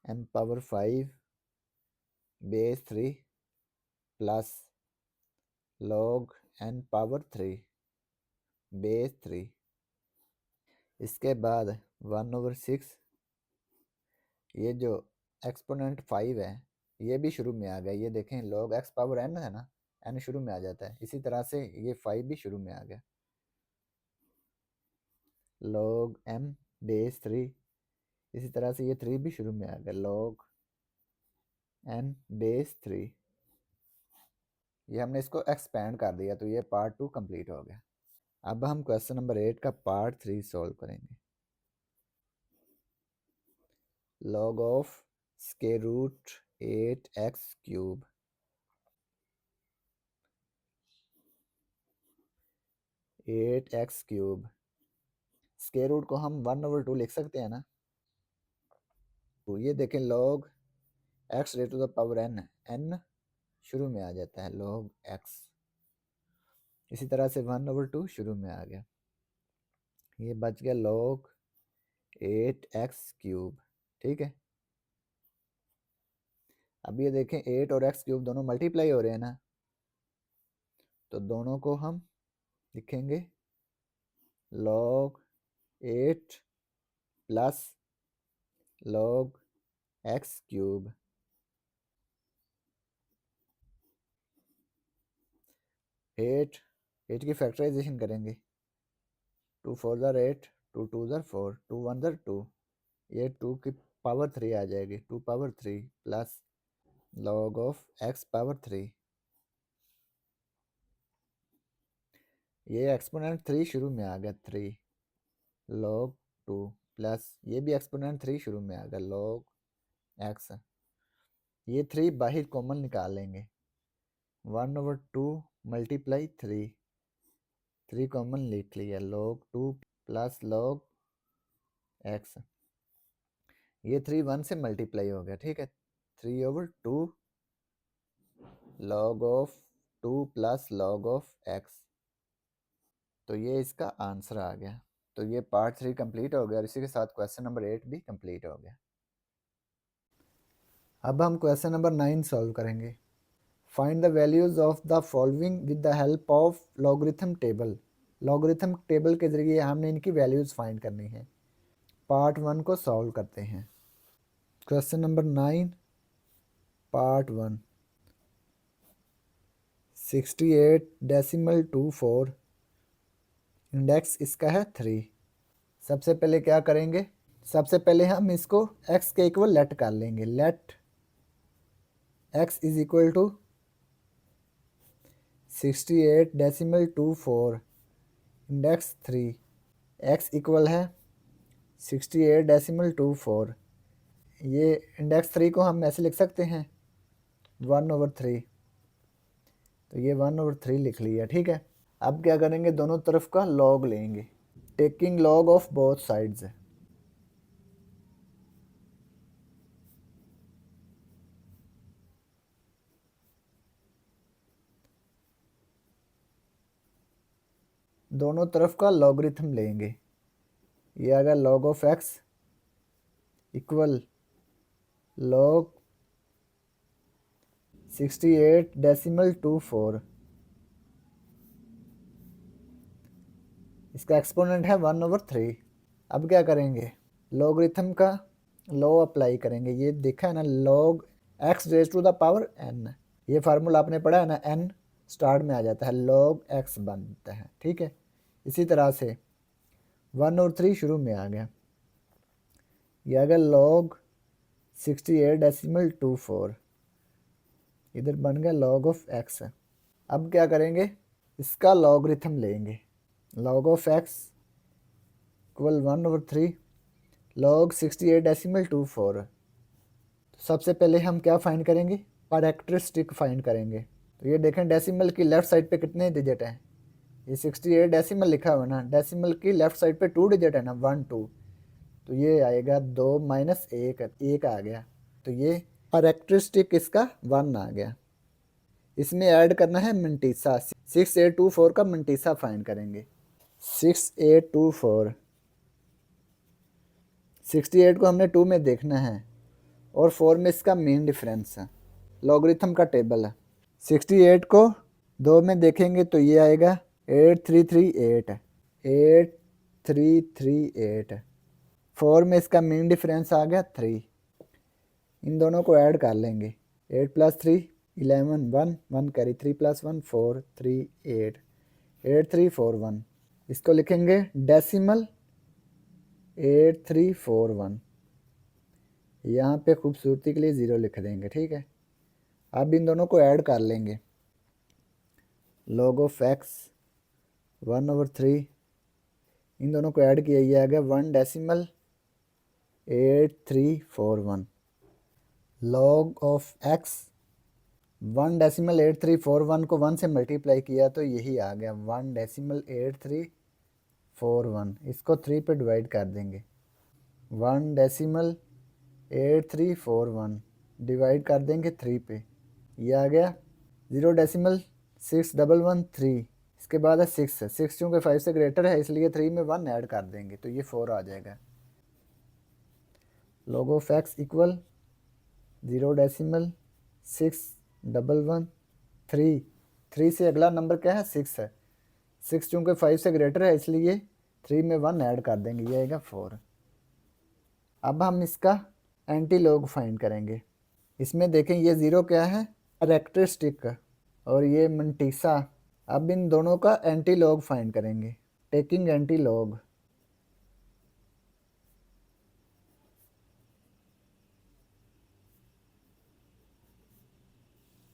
m power 5 base 3 plus log n power 3 base 3। इसके बाद 1/6, ये जो एक्सपोनेंट 5 है ये भी शुरू में आ गया, ये देखें log x पावर n है ना, n शुरू में आ जाता है, इसी तरह से ये 5 भी शुरू में आ गया, log m बेस 3, इसी तरह से ये 3 भी शुरू में आ गया, log n बेस 3। ये हमने इसको एक्सपेंड कर दिया, तो ये पार्ट 2 कंप्लीट हो गया। अब हम क्वेश्चन नंबर 8 का पार्ट 3 सॉल्व करेंगे। Log of square root 8x cube. 8x cube square root को हम 1/2 लिख सकते हैं ना। तो ये देखें log x raise to the power n, n शुरू में आ जाता है log x। इसी तरह से 1/2 शुरू में आ गया, ये बच गया log 8x क्यूब। ठीक है, अब ये देखें 8 और x क्यूब दोनों मल्टीप्लाई हो रहे हैं ना, तो दोनों को हम लिखेंगे log 8 plus log x cube. 8 की फैक्टराइजेशन करेंगे, 2 4 ज़र 8, 2 2 ज़र 4, 2 1 ज़र 2, ये 2 की पावर 3 आ जाएगी, 2 power 3 plus log of x power 3। ये एक्सपोनेंट 3 शुरू में आ गया 3 log 2 प्लस ये भी एक्सपोनेंट 3 शुरू में आ गया log x। ये 3 बाहर कॉमन निकाल लेंगे, 1/2 मल्टीप्लाई 3 कॉमन लिख लिया log 2 प्लस log x। ये 3 1 से मल्टीप्लाई हो गया। ठीक है, 3/2 log of 2 plus log of x। तो ये इसका आंसर आ गया। तो ये पार्ट 3 कंप्लीट हो गया और इसी के साथ क्वेश्चन नंबर 8 भी कंप्लीट हो गया। अब हम क्वेश्चन नंबर 9 सॉल्व करेंगे। Find the values of the following with the help of logarithm table. Logarithm table के जरिए हमने इनकी वैल्यूज फाइंड करनी है। पार्ट 1 को सॉल्व करते हैं। Question number 9 part 1। 68.24 इंडेक्स इसका है 3। सबसे पहले क्या करेंगे, सबसे पहले हम इसको x के इक्वल लेट कर लेंगे। Let x is equal to 68.24 index 3, x equal है 68.24। ये इंडेक्स 3 को हम ऐसे लिख सकते हैं 1/3। तो ये 1/3 लिख लिया। ठीक है, अब क्या करेंगे, दोनों तरफ का लॉग लेंगे, taking log of both sides. दोनों तरफ का लॉगरिथम लेंगे। ये आ गया log of x equal log 68.24। इसका एक्सपोनेंट है 1/3। अब क्या करेंगे, लॉगरिथम का लॉ अप्लाई करेंगे। ये देखा है ना, log x raise to the power n, ये फार्मूला आपने पढ़ा है ना, n स्टार्ट में आ जाता है, log x बनता है। ठीक है, इसी तरह से 1 और 3 शुरू में आ गया, ये आ गया log 68.24, इधर बन गया log ऑफ x। अब क्या करेंगे, इसका लॉगरिथम लेंगे, log of x equal 1/3 log 68.24। तो सबसे पहले हम क्या फाइंड करेंगे, कैरेक्टरिस्टिक फाइंड करेंगे। तो ये देखें डेसिमल की लेफ्ट साइड पे कितने डिजिट हैं, ये 68 डेसिमल लिखा हुआ ना, डेसिमल की लेफ्ट साइड पे 2 डिजिट है ना, 1 2, तो ये आएगा 2 माइनस 1, 1 आ गया। तो ये कैरेक्टरिस्टिक इसका 1 आ गया। इसमें ऐड करना है मंटीसा, 6824 का मंटीसा फाइंड करेंगे। 6824, 68 को हमने 2 में देखना है और 4 में इसका मेन डिफरेंस है, लॉगरिथम का टेबल है। 68 को 2 में देखेंगे तो ये आएगा 8338, 8338। 4 में इसका मेन डिफरेंस आ गया 3। इन दोनों को ऐड कर लेंगे, 8 + 3 11, 1 1 कैरी, 3 + 1 4 3 8, 8341। इसको लिखेंगे डेसिमल 8341, यहाँ पे खूबसूरती के लिए 0 लिख देंगे। ठीक है, अब इन दोनों को ऐड कर लेंगे, log ऑफ x 1/3 इन दोनों को ऐड किया, ये आ गया 1.8341। लॉग ऑफ x 1.8341 को 1 से मल्टीप्लाई किया तो यही आ गया 1.8341। इसको 3 पे डिवाइड कर देंगे। 1.8341 डिवाइड कर देंगे 3 पे, ये आ गया 0.6113। इसके बाद है 6 है, 6 चूँकि 5 से ग्रेटर है इसलिए 3 में 1 ऐड कर देंगे तो ये 4 आ जाएगा। Log of x equal 0.6113। 3 से अगला नंबर क्या है 6 है, 6 चूँकि 5 से ग्रेटर है इसलिए 3 में 1 ऐड कर देंगे, ये आएगा 4। अब हम इसका एंटी लॉग फाइंड करेंगे। इसमें देखें ये 0 क्या है कैरेक्टरिस्टिक और ये मंटीसा। अब इन दोनों का एंटी लॉग फाइंड करेंगे। Taking anti log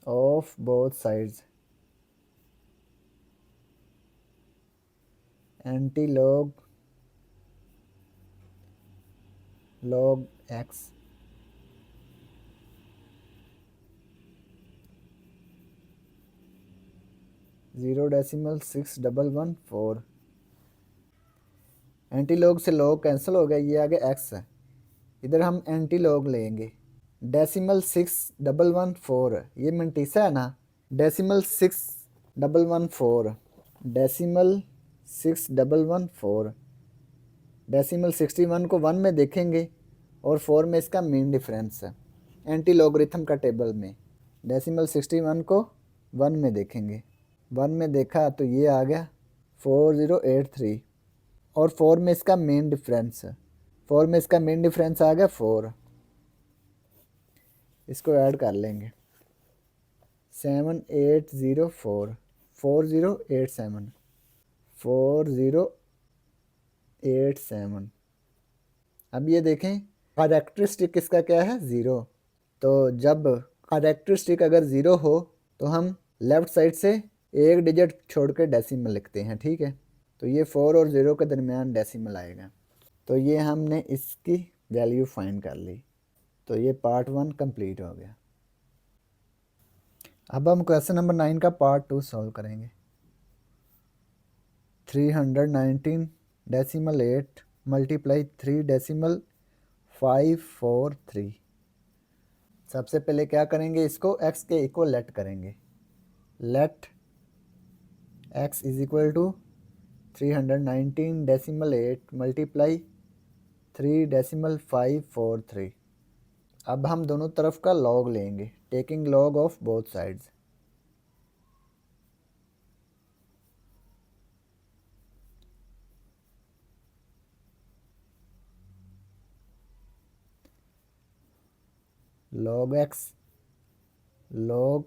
of both sides, anti log log x 0.6114। Anti log से लॉग कैंसिल हो गया, ये आ गया x है। इधर हम एंटी लॉग लेंगे 0.6114, ये मंटीसा है ना। 0.6114 0.6114 0.61 को 1 में देखेंगे और 4 में इसका मेन डिफरेंस है एंटी लॉगरिथम का टेबल में। 0.61 को 1 में देखेंगे, 1 में देखा तो ये आ गया 4083 और 4 में इसका मेन डिफरेंस है, 4 में इसका मेन डिफरेंस आ गया 4। इसको ऐड कर लेंगे 7804 4087 4087। अब ये देखें कैरेक्टरिस्टिक इसका क्या है 0, तो जब कैरेक्टरिस्टिक अगर 0 हो तो हम लेफ़्ट साइड से एक डिजिट छोड़ के डेसिमल लिखते हैं, ठीक है। तो ये 4 और 0 के दरमियान डेसिमल आएगा। तो ये हमने इसकी वैल्यू फाइंड कर ली। तो ये पार्ट 1 कंप्लीट हो गया। अब हम क्वेश्चन नंबर 9 का पार्ट 2 सॉल्व करेंगे। 319.8 मल्टीप्लाई 3.543। सबसे पहले क्या करेंगे, इसको x के इक्वल लेट करेंगे। Let x is equal to 319.8 multiply 3.543। अब हम दोनों तरफ का लॉग लेंगे, taking log of both sides. Log x log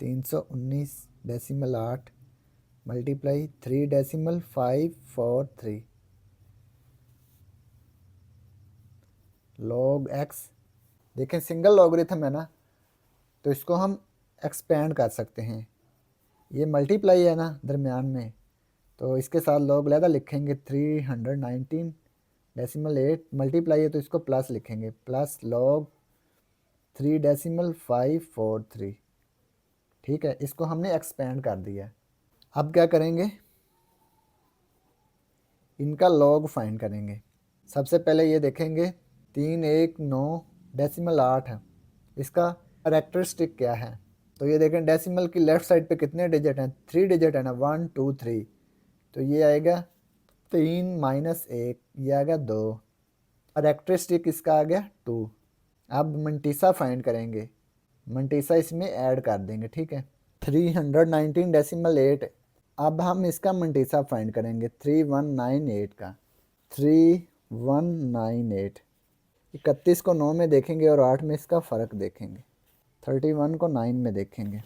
319.8 multiply 3.543। Log x देखें सिंगल लॉगरिथम है ना, तो इसको हम एक्सपेंड कर सकते हैं। ये मल्टीप्लाई है ना दरमियान में, तो इसके साथ लॉग लैदा लिखेंगे 319.8 मल्टीप्लाई है तो इसको प्लस लिखेंगे, प्लस लॉग 3.543। ठीक है, इसको हमने एक्सपेंड कर दिया। अब क्या करेंगे, इनका लॉग फाइंड करेंगे। सबसे पहले ये देखेंगे 319.8 है, इसका कैरेक्टरिस्टिक क्या है। तो ये देखें डेसिमल की लेफ़्ट साइड पे कितने डिजिट हैं, 3 डिजिट है ना, 1 2 3। तो ये आएगा 3 माइनस 1, ये आ गया 2। कैरेक्टरिस्टिक इसका आ गया 2। अब मंटीसा फाइंड करेंगे, मंटीसा इसमें ऐड कर देंगे, ठीक है। 319.8। अब हम इसका मंटीसा फाइंड करेंगे 3198 का। 3198 31 को 9 में देखेंगे और 8 में इसका फ़र्क देखेंगे। 31 को 9 में देखेंगे,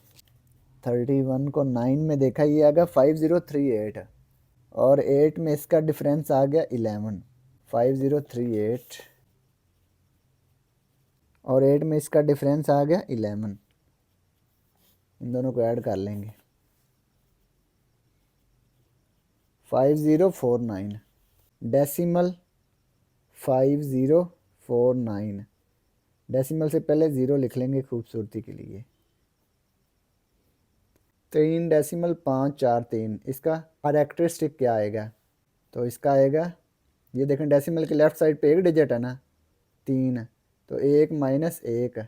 31 को 9 में देखा, ये आ गया 5038 और 8 में इसका डिफरेंस आ गया 11। 5038 और 8 में इसका डिफरेंस आ गया 11। इन दोनों को ऐड कर लेंगे। 5049 डेसिमल 5049। डेसिमल से पहले ज़ीरो लिख लेंगे खूबसूरती के लिए। 3.543 इसका कैरेक्टरिस्टिक क्या आएगा? तो इसका आएगा, ये देखें डेसिमल के लेफ्ट साइड पे एक डिजिट है ना 3, तो 1 माइनस 1,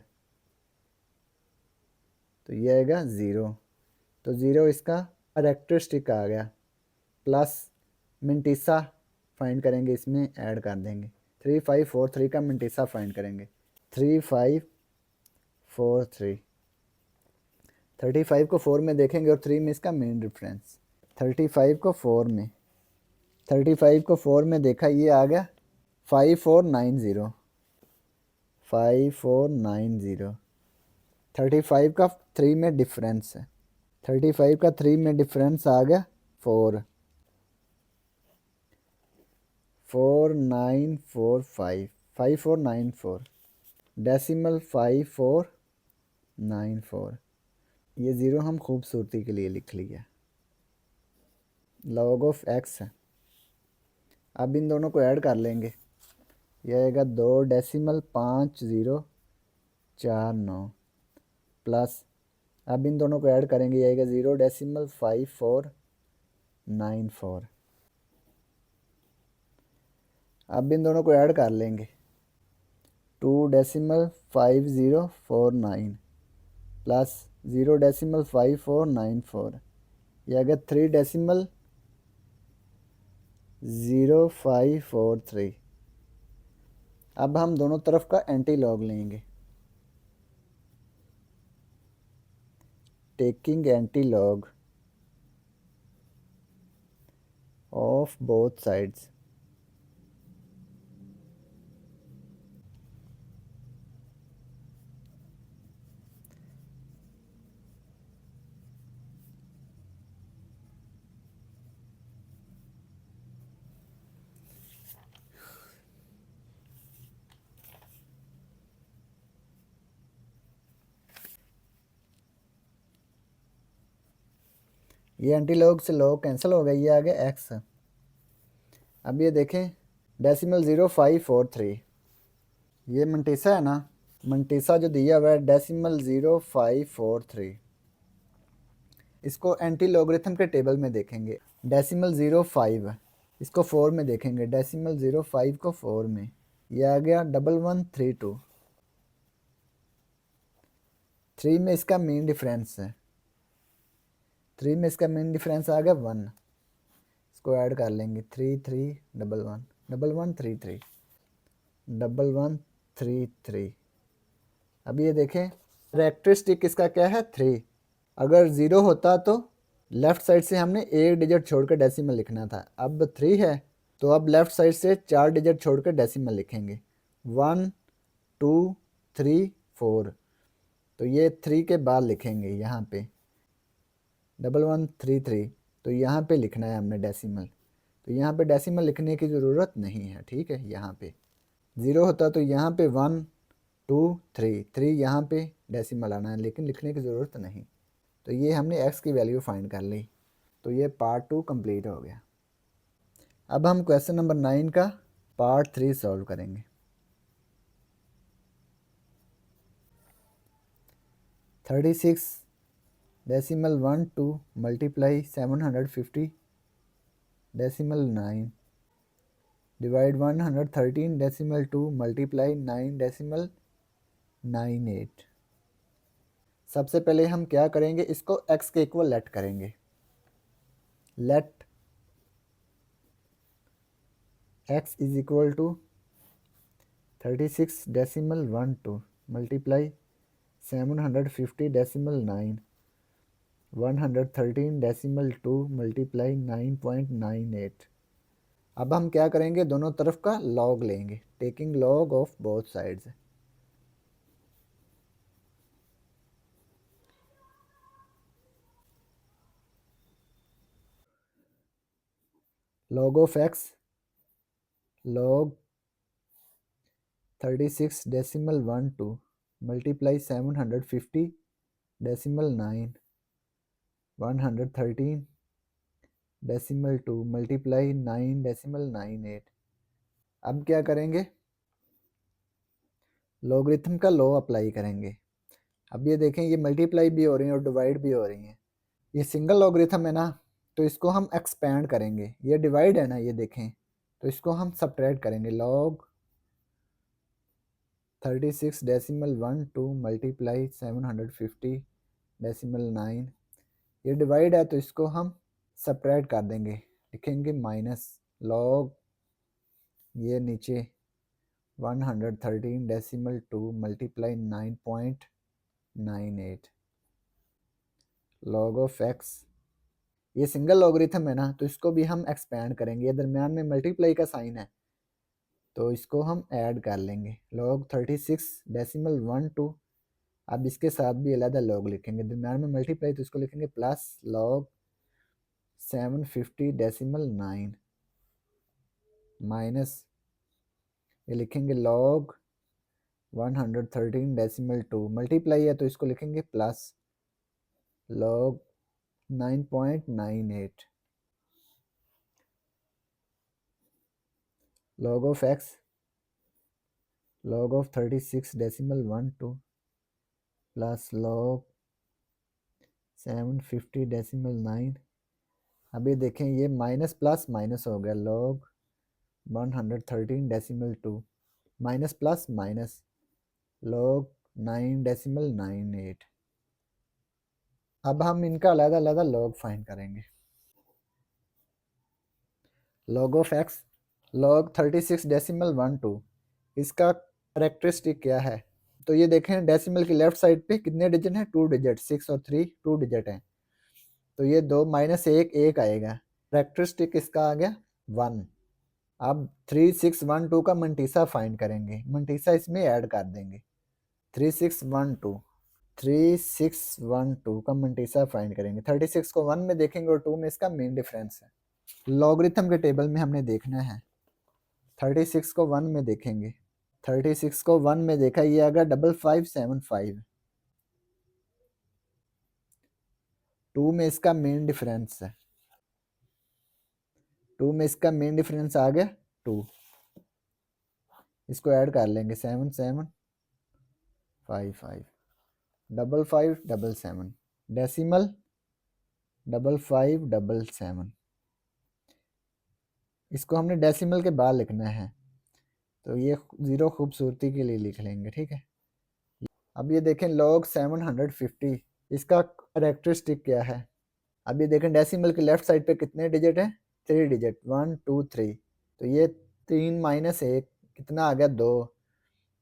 तो ये आएगा 0। तो 0 इसका कैरेक्टरिस्टिक आ गया। प्लस मिंटिसा फाइंड करेंगे, इसमें ऐड कर देंगे। 3543 का मिंटिसा फाइंड करेंगे। 3543 35 को 4 में देखेंगे और 3 में इसका मेन डिफरेंस। 35 को 4 में 35 को 4 में देखा, ये आ गया 5490। 5490 35 का 3 में डिफरेंस है। 35 का 3 में डिफरेंस आ गया 4। 4945 5494 डेसिमल 5494। ये ज़ीरो हम खूबसूरती के लिए लिख लिया। लॉग ऑफ एक्स है। अब इन दोनों को ऐड कर लेंगे। यह आएगा 2.5049 प्लस, अब इन दोनों को ऐड करेंगे, यह आएगा 0.5494। अब इन दोनों को ऐड कर लेंगे। 2.5049 प्लस 0.5494, यह आ गया 3.0543। अब हम दोनों तरफ का एंटी लॉग लेंगे। Taking anti log of both sides. ये एंटी लॉग से लॉग कैंसिल हो गया, ये आ गया एक्स। अब ये देखें डेसिमल 0543, ये मंटेसा है ना, मंटेसा जो दिया हुआ है डेसिमल 0543, इसको एंटी लॉगरिथम के टेबल में देखेंगे। डेसिमल 05 इसको 4 में देखेंगे। डेसिमल 05 को 4 में, ये आ गया 1132। 3 में इसका मेन डिफरेंस है। 3 में इसका मेन डिफरेंस आ गया 1। इसको ऐड कर लेंगे। 3311 1133 1133। अब ये देखें कैरेक्टरिस्टिक इसका क्या है 3। अगर 0 होता तो लेफ़्ट साइड से हमने एक डिजिट छोड़कर डेसिमल लिखना था। अब 3 है तो अब लेफ़्ट साइड से 4 डिजिट छोड़कर डेसिमल लिखेंगे। 1 2 3 4, तो ये 3 के बाद लिखेंगे यहाँ पे 1133, तो यहाँ पे लिखना है हमने डेसिमल। तो यहाँ पे डेसिमल लिखने की ज़रूरत नहीं है, ठीक है। यहाँ पे 0 होता तो यहाँ पे 1 2 3 3 यहाँ पे डेसिमल आना है, लेकिन लिखने की ज़रूरत नहीं। तो ये हमने x की वैल्यू फाइंड कर ली। तो ये पार्ट 2 कंप्लीट हो गया। अब हम क्वेश्चन नंबर 9 का पार्ट 3 सॉल्व करेंगे। 36 decimal 1 2 multiply 750 decimal 9 divide 113 decimal 2 multiply 9 decimal 98। सबसे पहले हम क्या करेंगे, इसको x के इक्वल लेट करेंगे। Let x is equal to 36 decimal 1 2 multiply 750 decimal 9 113 decimal 2 multiply 9.98। अब हम क्या करेंगे, दोनों तरफ का लॉग लेंगे। Taking log of both sides. Log of x log 36 decimal 1 2 multiply 750 decimal 9 113 decimal 2 multiply 9 decimal 98। अब क्या करेंगे, लॉगरिथम का लॉ अप्लाई करेंगे। अब ये देखें ये मल्टीप्लाई भी हो रही है और डिवाइड भी हो रही है। ये सिंगल लॉगरिथम है ना, तो इसको हम एक्सपेंड करेंगे। ये डिवाइड है ना, ये देखें, तो इसको हम सब्ट्रैक्ट करेंगे। Log 36 decimal 1 2 multiply 750 decimal 9। ये डिवाइड है तो इसको हम सब्ट्रैक्ट कर देंगे, लिखेंगे माइनस लॉग ये नीचे 113 decimal 2 multiply 9.98 log of x. ये सिंगल लॉगरिथम है ना, तो इसको भी हम एक्सपेंड करेंगे। ये दरम्यान में मल्टीप्लाई का साइन है तो इसको हम ऐड कर लेंगे। Log 36 decimal 1 2। अब इसके साथ भी अलग लॉग लिखेंगे, दरम्यान में मल्टीप्लाई तो इसको लिखेंगे प्लस लॉग 750 डेसिमल 9 माइनस ये लिखेंगे लॉग 113 डेसिमल 2 मल्टीप्लाई है तो इसको लिखेंगे plus log 9.98 log of x log of 36 decimal 1 2 plus log 750 decimal 9। अभी देखें ये माइनस प्लस माइनस हो गया, log 113 decimal 2 minus plus minus log 9 decimal 98। अब हम इनका अलग अलग log फाइंड करेंगे। log of x log 36 decimal 1 2 इसका करेक्टरिस्टिक क्या है, तो ये देखें डेसिमल की लेफ्ट साइड पे कितने डिजिट हैं, 2 डिजिट, 6 और 3 2 डिजिट हैं, तो ये 2 माइनस 1 1 आएगा। करेक्टरिस्टिक इसका आ गया 1। अब 3 6 1 2 का मंटीसा फाइंड करेंगे, मंटीसा इसमें ऐड कर देंगे। 3 6 1 2 3 6 1 2 का मंटीसा फाइंड करेंगे। 36 को 1 में देखेंगे और 2 में इसका मेन डिफरेंस है। लॉगरिथम के टेबल में हमने देखना है, 36 को 1 में देखेंगे, 36 को 1 में देखा, ये आ गया 5575। 2 में इसका मेन डिफरेंस है, 2 में इसका मेन डिफरेंस आ गया 2। इसको ऐड कर लेंगे 7 7 5 5 डबल 5 डबल 7 डेसिमल 5577। इसको हमने डेसिमल के बाद लिखना है, तो ये 0 खूबसूरती के लिए लिख लेंगे, ठीक है। अब ये देखें log 750 इसका करेक्टरिस्टिक क्या है। अब ये देखें डेसिमल के लेफ्ट साइड पे कितने डिजिट हैं, 3 डिजिट, 1 2 3, तो ये 3 माइनस 1 कितना आ गया, 2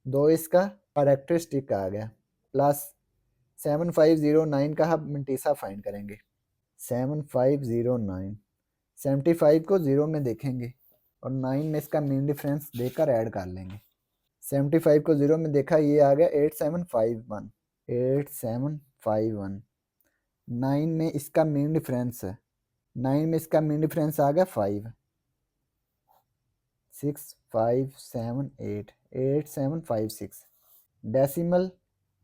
2 इसका करेक्टरिस्टिक आ गया, प्लस 7509 का हम मंटीसा फाइंड करेंगे। 7509 75 को 0 में देखेंगे और 9 में इसका मेन डिफरेंस देकर ऐड कर लेंगे। 75 को 0 में देखा, ये आ गया 8751 8751। 9 में इसका मेन डिफरेंस है, 9 में इसका मेन डिफरेंस आ गया 5 6 5 7 8 8756 डेसिमल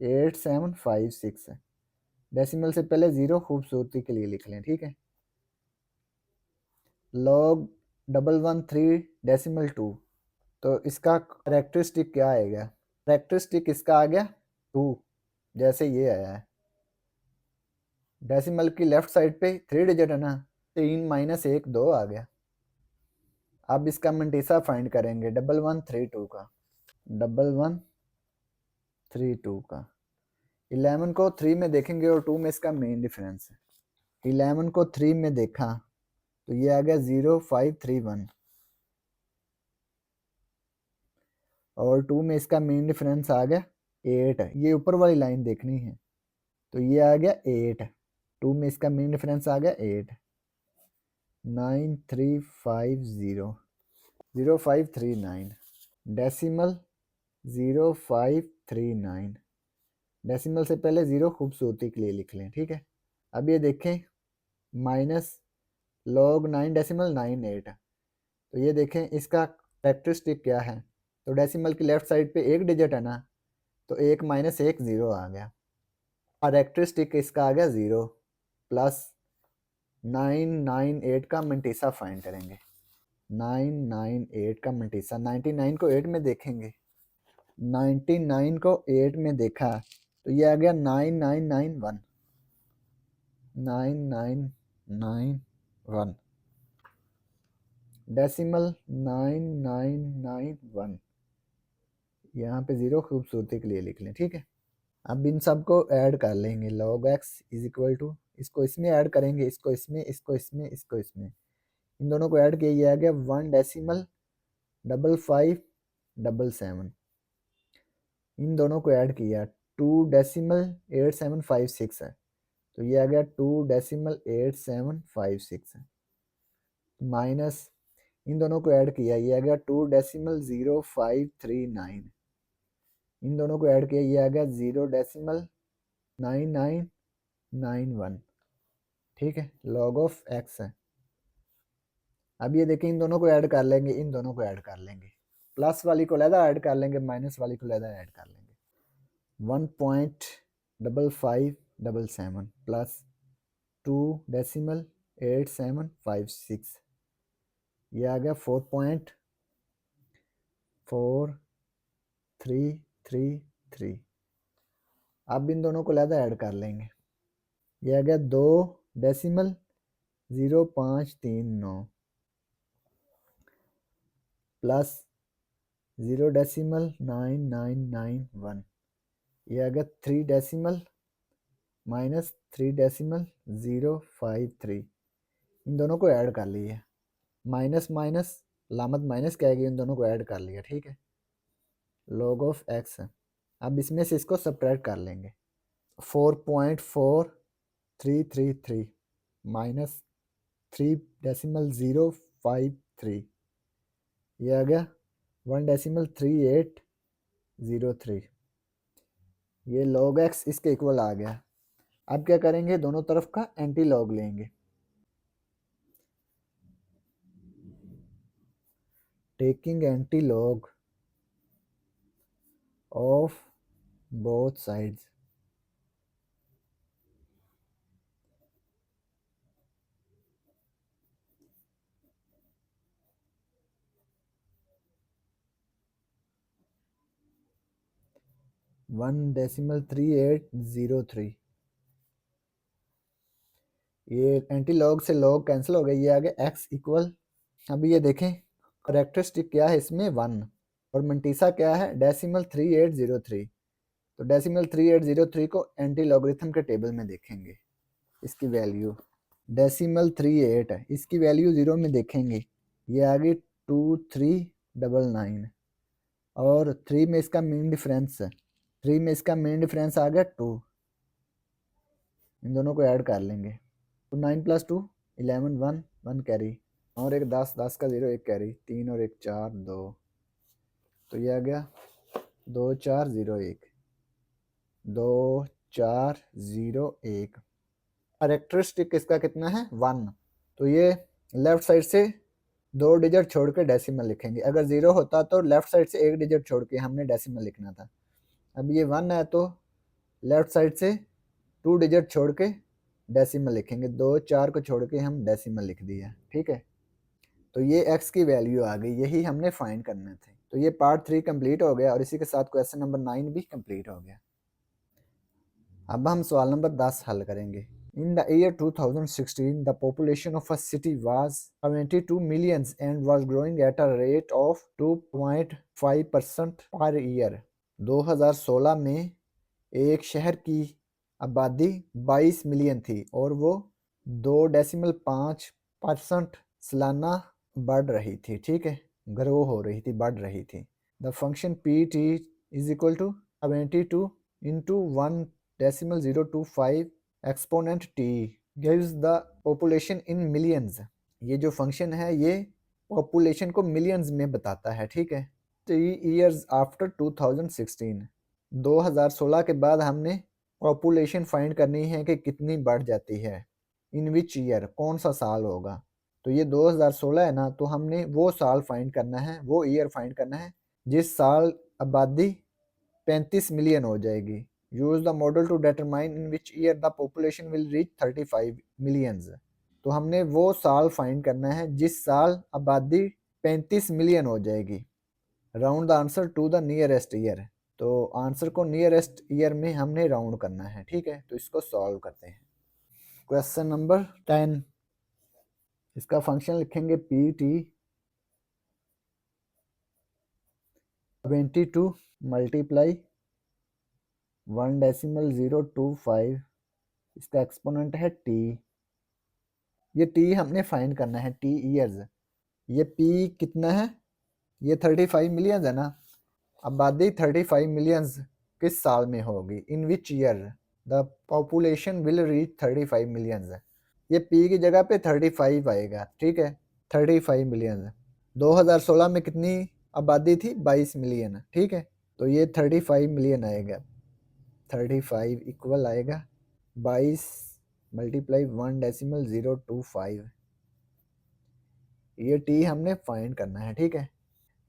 8756 है। डेसिमल से पहले 0 खूबसूरती के लिए लिख लें, ठीक है। log 113 डेसिमल 2, तो इसका करेक्टरिस्टिक क्या आएगा, करेक्टरिस्टिक इसका आ गया 2, जैसे ये आया है। डेसिमल की लेफ्ट साइड पे 3 डिजिट है ना, 3 माइनस 1 2 आ गया। अब इसका मंटीसा फाइंड करेंगे 1132 का, 1132 का। 11 को 3 में देखेंगे और 2 में इसका मेन डिफरेंस है। 11 को 3 में देखा तो ये आ गया 0531 और 2 में इसका मेन डिफरेंस आ गया 8। ये ऊपर वाली लाइन देखनी है, तो ये आ गया 8, 2 में इसका मेन डिफरेंस आ गया 8। 9350 0539 डेसिमल 0539। डेसिमल से पहले 0 खूबसूरती के लिए लिख लें, ठीक है। अब ये देखें माइनस log 9 डेसिमल 98, तो ये देखें इसका करेक्टरिस्टिक क्या है, तो डेसिमल की लेफ्ट साइड पे 1 डिजिट है ना, तो 1 माइनस 1 0 आ गया। कैरेक्टरिस्टिक इसका आ गया 0 प्लस 998 का मंटीसा फाइंड करेंगे। 998 का मंटीसा, 99 को 8 में देखेंगे, 99 को 8 में देखा तो ये आ गया 9991, 9991 डेसिमल 9991, यहाँ पे 0 खूबसूरती के लिए लिख लें, ठीक है। अब इन सब को ऐड कर लेंगे, log x is equal to, इसको इसमें ऐड करेंगे, इसको इसमें, इसको इसमें, इसको इसमें, इन दोनों को ऐड किया, ये आ गया 1.5577, इन दोनों को ऐड किया 2.8756 है, तो ये आ गया 2.8756 माइनस इन दोनों को ऐड किया, ये आ गया 2.0539, इन दोनों को ऐड किया, ये आ गया 0.9991, ठीक है, log ऑफ x है। अब ये देखें इन दोनों को ऐड कर लेंगे, इन दोनों को ऐड कर लेंगे, प्लस वाली को लहदा ऐड कर लेंगे, माइनस वाली को लहदा ऐड कर लेंगे। 1.5577 प्लस 2.8756, ये आ गया 4.4333। अब इन दोनों को लहदा ऐड कर लेंगे, ये आ गया 2.0539 प्लस 0.9991, ये आ गया 3 माइनस 3.053, इन दोनों को ऐड कर लिए, माइनस माइनस लामत माइनस क्या आएगी, इन दोनों को ऐड कर लिया, ठीक है, log ऑफ x है। अब इसमें से इसको सब्ट्रैक्ट कर लेंगे, 4.4333 माइनस 3.053, ये आ गया 1.3803, ये log x इसके इक्वल आ गया। अब क्या करेंगे, दोनों तरफ का एंटी लॉग लेंगे, taking anti log of both sides, one decimal 3803, ये एंटी लॉग से लॉग कैंसिल हो गया, ये आ गया x इक्वल। अभी ये देखें करेक्टरिस्टिक क्या है इसमें 1 और मंटीसा क्या है डेसिमल 3803, तो डेसिमल 3803 को एंटी लॉगरिथम के टेबल में देखेंगे, इसकी वैल्यू डेसिमल 38 है, इसकी वैल्यू 0 में देखेंगे, ये आ गई 2399 और 3 में इसका मेन डिफरेंस है, 3 में इसका मेन डिफरेंस आ गया 2, इन दोनों को ऐड कर लेंगे, तो 9 प्लस 2 11, 1 1 कैरी और एक 10 10 का 0 एक कैरी, 3 और 1 4 2, तो ये आ गया 2401 2401। कैरेक्टरिस्टिक इसका कितना है 1, तो ये लेफ्ट साइड से 2 डिजिट छोड़ के डेसिमल लिखेंगे, अगर 0 होता तो लेफ्ट साइड से 1 डिजिट छोड़ के हमने डेसिमल लिखना था। अब ये 1 है तो लेफ्ट साइड से 2 डिजिट छोड़ के डेसिमल लिखेंगे, 2 4 को छोड़ के हम डेसिमल लिख दिया, ठीक है। तो ये x की वैल्यू आ गई, यही हमने फाइंड करना थे। तो ये पार्ट 3 कंप्लीट हो गया और इसी के साथ क्वेश्चन नंबर 9 भी कंप्लीट हो गया। अब हम सवाल नंबर 10 हल करेंगे। In the year 2016, the population of a city was 72 million and was growing at a rate of 2.5% per year. 2016 में एक शहर की आबादी 22 मिलियन थी और वो 2.5% सालाना बढ़ रही थी, ठीक है, ग्रो हो रही थी, बढ़ रही थी। The function P T is equal to 72 into 1.025 exponent T gives the population in millions. ये जो फंक्शन है ये पॉपुलेशन को मिलियंस में बताता है, ठीक है। 3 years आफ्टर 2016, 2016 के बाद हमने पॉपुलेशन फाइंड करनी है कि कितनी बढ़ जाती है, इन विच ईयर, कौन सा साल होगा। तो ये 2016 है ना, तो हमने वो साल फाइंड करना है, वो ईयर फाइंड करना है जिस साल आबादी 35 मिलियन हो जाएगी, use the model to determine in which year the population will reach 35 millions. तो हमने वो साल फाइंड करना है जिस साल आबादी 35 मिलियन हो जाएगी। Round the answer to the nearest year. तो आंसर को नियरेस्ट ईयर में हमने राउंड करना है, ठीक है। तो इसको सॉल्व करते हैं। क्वेश्चन नंबर 10, इसका फंक्शन लिखेंगे पी टी 22 मल्टीप्लाई 1.025, इसका एक्सपोनेंट है टी। ये टी हमने फाइंड करना है, टी ईयर्स। ये पी कितना है, ये 35 मिलियन है ना। आबादी 35 मिलियंस किस साल में होगी, in which year the population will reach 35 millions. ये पी की जगह पे 35 आएगा, ठीक है। 35 मिलियन 2016 में कितनी आबादी थी, 22 मिलियन, ठीक है। तो ये 35 मिलियन आएगा। 35 इक्वल आएगा 22 मल्टीप्लाई 1.025। ये टी हमने फाइंड करना है, ठीक है।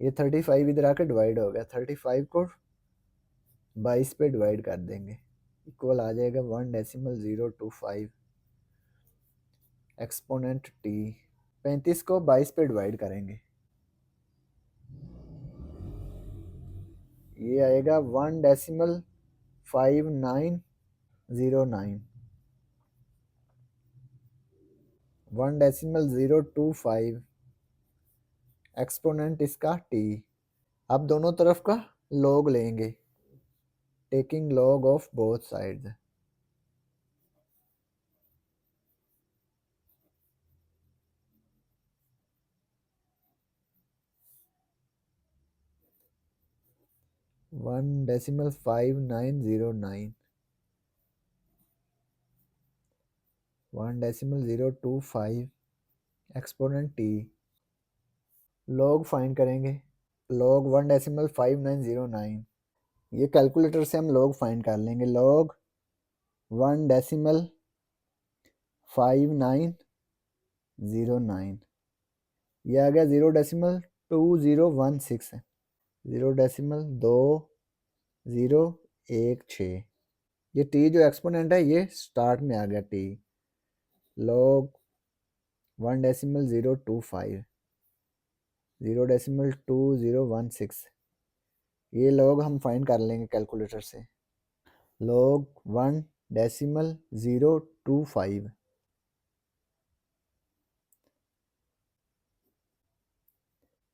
ये 35 इधर आके डिवाइड हो गया, 35 को 22 पे डिवाइड कर देंगे, इक्वल आ जाएगा 1.025 एक्सपोनेंट टी। 35 को 22 पे डिवाइड करेंगे, ये आएगा 1.5909 1.025 एक्सपोनेंट इसका टी। अब दोनों तरफ का लॉग लेंगे, taking log of both sides. One decimal 5909 1.025 exponent T. Log find करेंगे, लॉग 1.5909। ये कैलकुलेटर से हम लॉग फाइंड कर लेंगे। लॉग 1.5909, ये आ गया 0.2016 है, 0.2016। ये टी जो एक्सपोनेंट है ये स्टार्ट में आ गया टी। लॉग 1.025 0.2016, ये लॉग हम फाइंड कर लेंगे कैलकुलेटर से। लॉग 1.025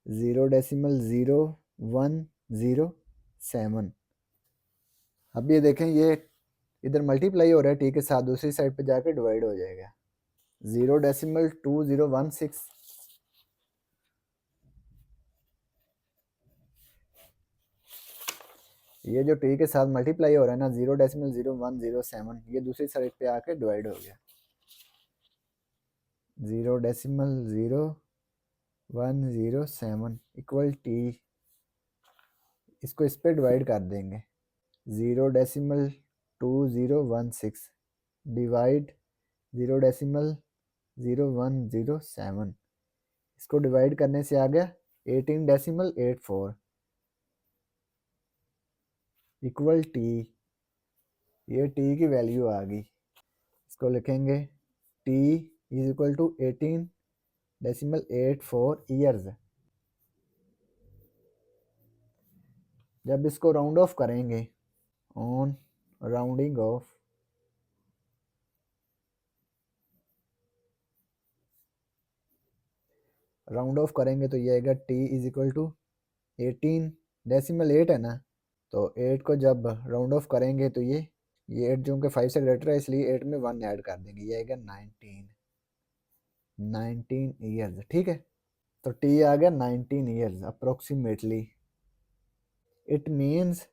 0.0107। अब ये देखें, ये इधर मल्टीप्लाई हो रहा है टी के साथ, दूसरी साइड पे जाके डिवाइड हो जाएगा। 0.2016 ये जो टी के साथ मल्टीप्लाई हो रहा है ना, 0.0107, ये दूसरी साइड पे आके डिवाइड हो गया। 0.0107 इक्वल टी, इसको इस पे डिवाइड कर देंगे। 0.2016 डिवाइड 0.0107, इसको डिवाइड करने से आ गया 18.84 इक्वल टी। ये टी की वैल्यू आ गई, इसको लिखेंगे T is equal to 18.84 years. जब इसको राउंड ऑफ करेंगे, on rounding off, round off करेंगे तो ये आएगा टी इज इक्वल टू 18.8 है ना। तो 8 को जब राउंड ऑफ करेंगे तो ये 8 जो कि 5 से ग्रेटर है, इसलिए 8 में 1 ऐड कर देंगे, ये आएगा 19 ईयर्स, ठीक है। तो टी आ गया 19 years approximately. It means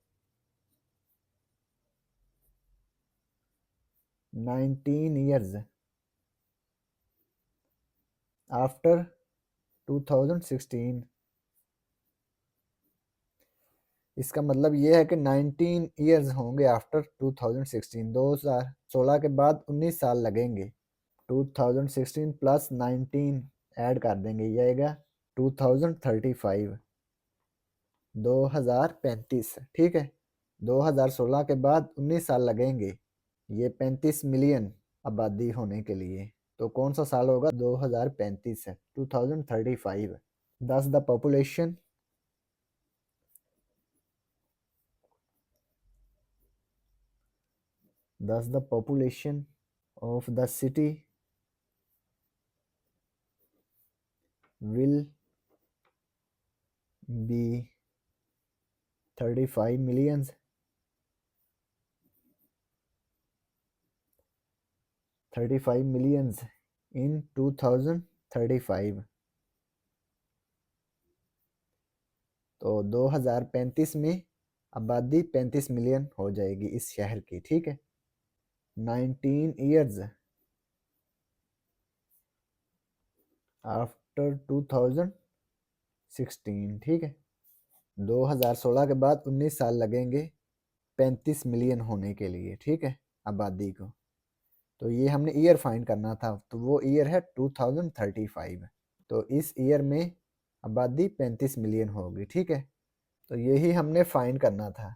19 years after 2016। इसका मतलब ये है कि 19 ईयर्स होंगे आफ्टर 2016। 2016 के बाद 19 साल लगेंगे। 2016 प्लस 19 ऐड कर देंगे, ये आएगा 2035, 2035, ठीक है। 2016 के बाद 19 साल लगेंगे ये 35 मिलियन आबादी होने के लिए। तो कौन सा साल होगा? 2035 है, 2035। Thus the population of the city will be 35 millions. 35 millions in 2035। तो 2035 में आबादी 35 मिलियन हो जाएगी इस शहर की, ठीक है। 19 years आफ्टर 2016, ठीक है। 2016 के बाद 19 साल लगेंगे 35 मिलियन होने के लिए, ठीक है, आबादी को। तो ये हमने ईयर फाइंड करना था, तो वो ईयर है 2035। तो इस ईयर में आबादी 35 मिलियन होगी, ठीक है। तो यही हमने फाइंड करना था।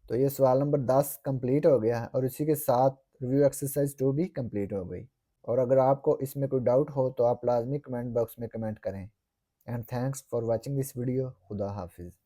तो ये सवाल नंबर 10 कंप्लीट हो गया और इसी के साथ रिव्यू एक्सरसाइज 2 भी कंप्लीट हो गई। और अगर आपको इसमें कोई डाउट हो तो आप लाजमी कमेंट बॉक्स में कमेंट करें। And thanks for watching this video. खुदा हाफिज़।